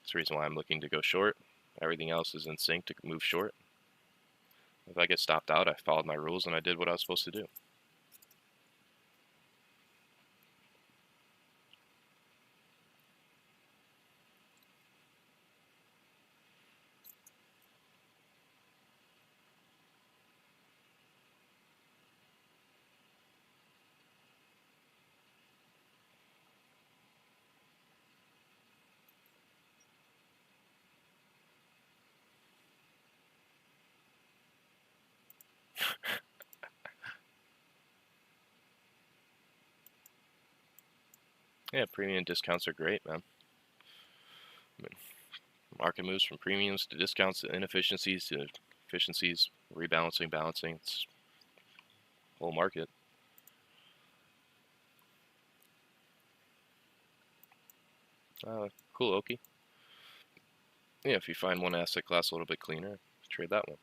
That's the reason why I'm looking to go short. Everything else is in sync to move short. If I get stopped out, I followed my rules and I did what I was supposed to do. Yeah, premium discounts are great, man. I mean, market moves from premiums to discounts to inefficiencies to efficiencies, rebalancing, balancing. It's whole market. Cool, Oki. Yeah, if you find one asset class a little bit cleaner, trade that one.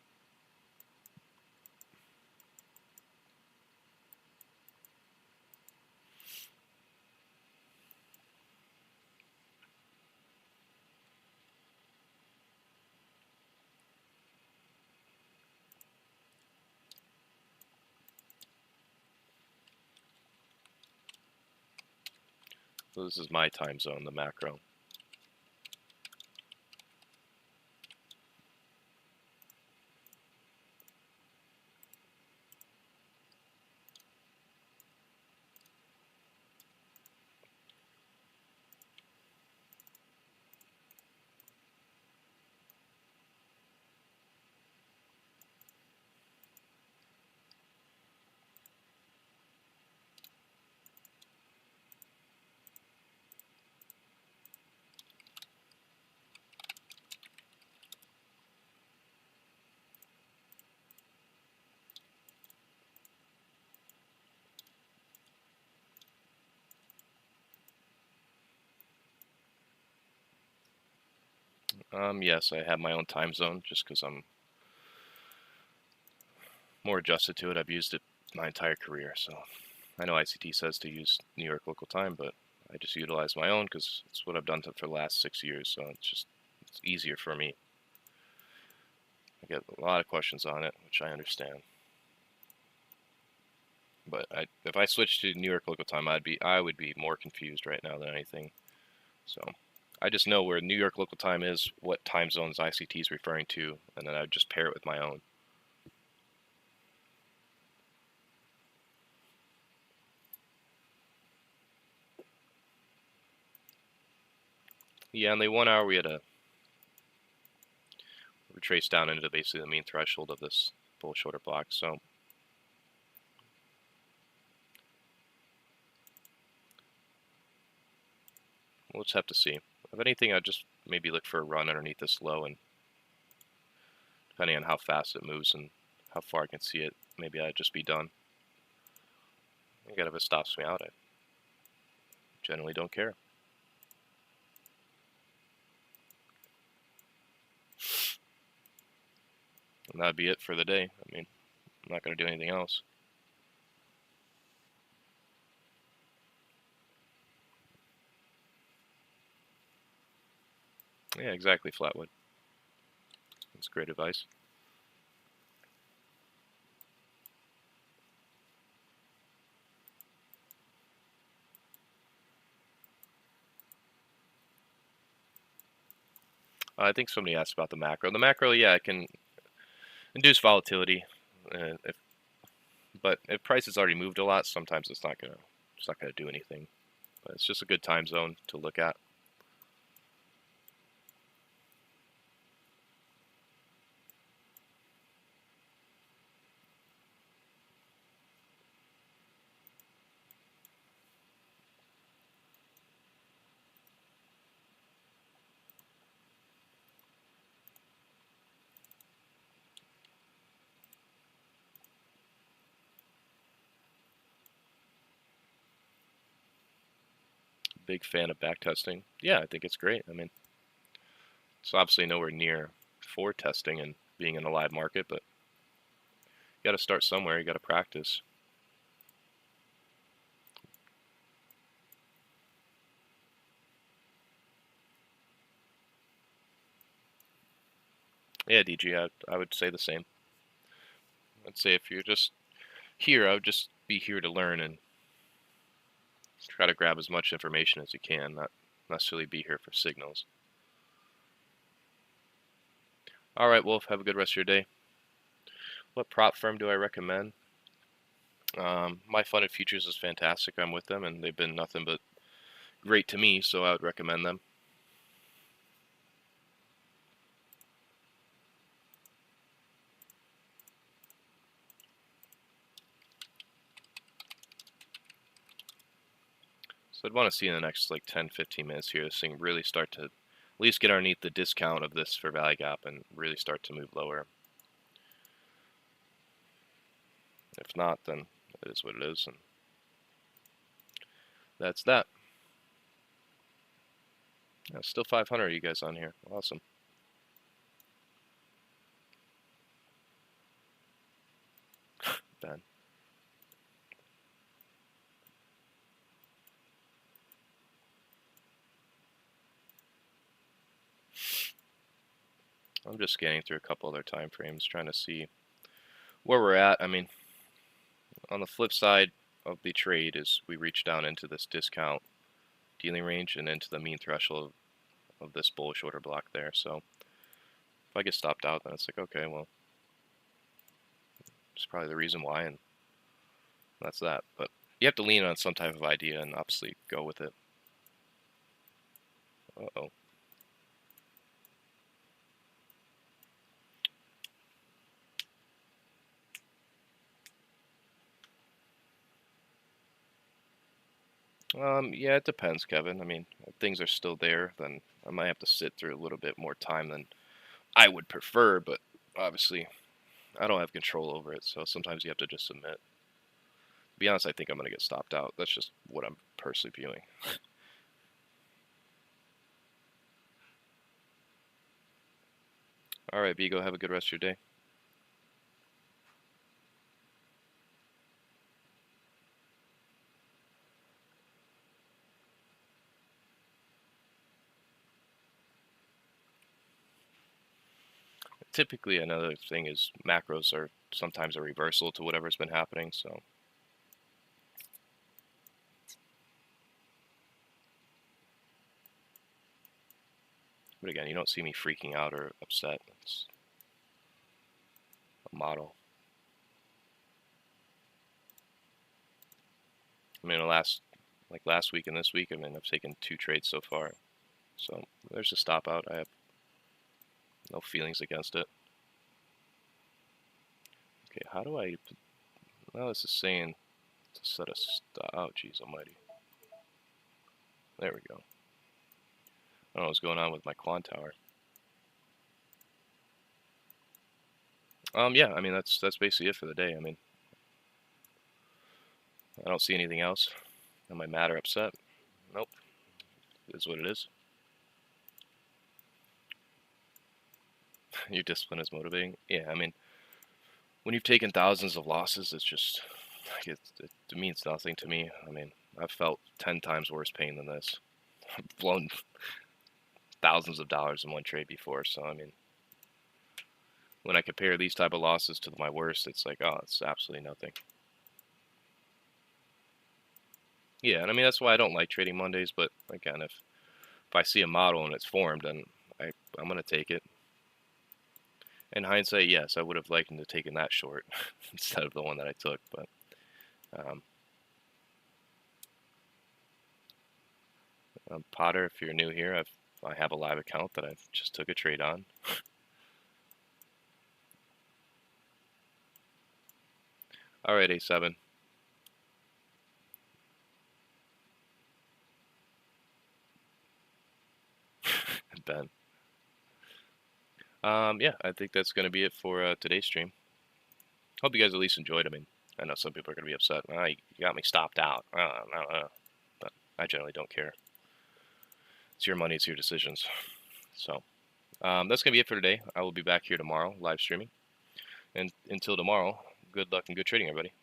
So this is my time zone, the macro. Yes, I have my own time zone just because I'm more adjusted to it. I've used it my entire career, so I know ICT says to use New York local time, but I just utilize my own because it's what I've done for the last 6 years, so it's easier for me. I get a lot of questions on it, which I understand. But if I switched to New York local time, I would be more confused right now than anything. So I just know where New York local time is, what time zones ICT is referring to, and then I would just pair it with my own. Yeah, in the 1 hour we retraced down into basically the mean threshold of this bull shorter block. So we'll just have to see. If anything, I'd just maybe look for a run underneath this low, and depending on how fast it moves and how far I can see it, maybe I'd just be done. Again, if it stops me out, I generally don't care. And that'd be it for the day. I mean, I'm not going to do anything else. Yeah, exactly, Flatwood. That's great advice. I think somebody asked about the macro. The macro, yeah, it can induce volatility, but if price has already moved a lot, sometimes it's not gonna do anything. But it's just a good time zone to look at. Big fan of backtesting. Yeah, I think it's great. I mean, it's obviously nowhere near for testing and being in a live market, but you got to start somewhere. You got to practice. Yeah, DG, I would say the same. I'd say if you're just here, I would just be here to learn and try to grab as much information as you can, not necessarily be here for signals. All right, Wolf, have a good rest of your day. What prop firm do I recommend? My Funded Futures is fantastic. I'm with them, and they've been nothing but great to me, so I would recommend them. So I'd want to see in the next like 10-15 minutes here, this thing really start to at least get underneath the discount of this for value gap and really start to move lower. If not, then it is what it is, and that's that. Yeah, still 500 of you guys on here. Awesome. Ben. I'm just scanning through a couple other time frames, trying to see where we're at. I mean, on the flip side of the trade is we reach down into this discount dealing range and into the mean threshold of this bullish order block there. So if I get stopped out, then it's like, okay, well, it's probably the reason why, and that's that. But you have to lean on some type of idea and obviously go with it. Uh-oh. Yeah, it depends, Kevin. I mean, if things are still there, then I might have to sit through a little bit more time than I would prefer, but obviously I don't have control over it, so sometimes you have to just submit. To be honest, I think I'm going to get stopped out. That's just what I'm personally viewing. All right, Vigo, have a good rest of your day. Typically, another thing is macros are sometimes a reversal to whatever's been happening, so. But again, you don't see me freaking out or upset. It's a model. I mean, last week and this week, I mean, I've taken 2 trades so far. So there's a stop out. I have no feelings against it. Okay, how do I? Well, this is saying to set a stop. Oh, geez, almighty. There we go. I don't know what's going on with my quant tower. Yeah, I mean that's basically it for the day. I mean, I don't see anything else. Am I mad or upset? Nope. It is what it is. Your discipline is motivating. Yeah, I mean, when you've taken thousands of losses, it's just like it means nothing to me. I mean, I've felt 10 times worse pain than this. I've blown thousands of dollars in one trade before, so I mean, when I compare these type of losses to my worst, it's like, oh, it's absolutely nothing. Yeah, and I mean that's why I don't like trading Mondays. But again, if I see a model and it's formed, then I'm gonna take it. In hindsight, yes, I would have liked to have taken that short instead of the one that I took. But Potter, if you're new here, I have a live account that I just took a trade on. All right, A7. Ben. Yeah, I think that's going to be it for today's stream. Hope you guys at least enjoyed. I mean, I know some people are going to be upset. Oh, you got me stopped out. But I generally don't care. It's your money, it's your decisions. So that's going to be it for today. I will be back here tomorrow, live streaming. And until tomorrow, good luck and good trading, everybody.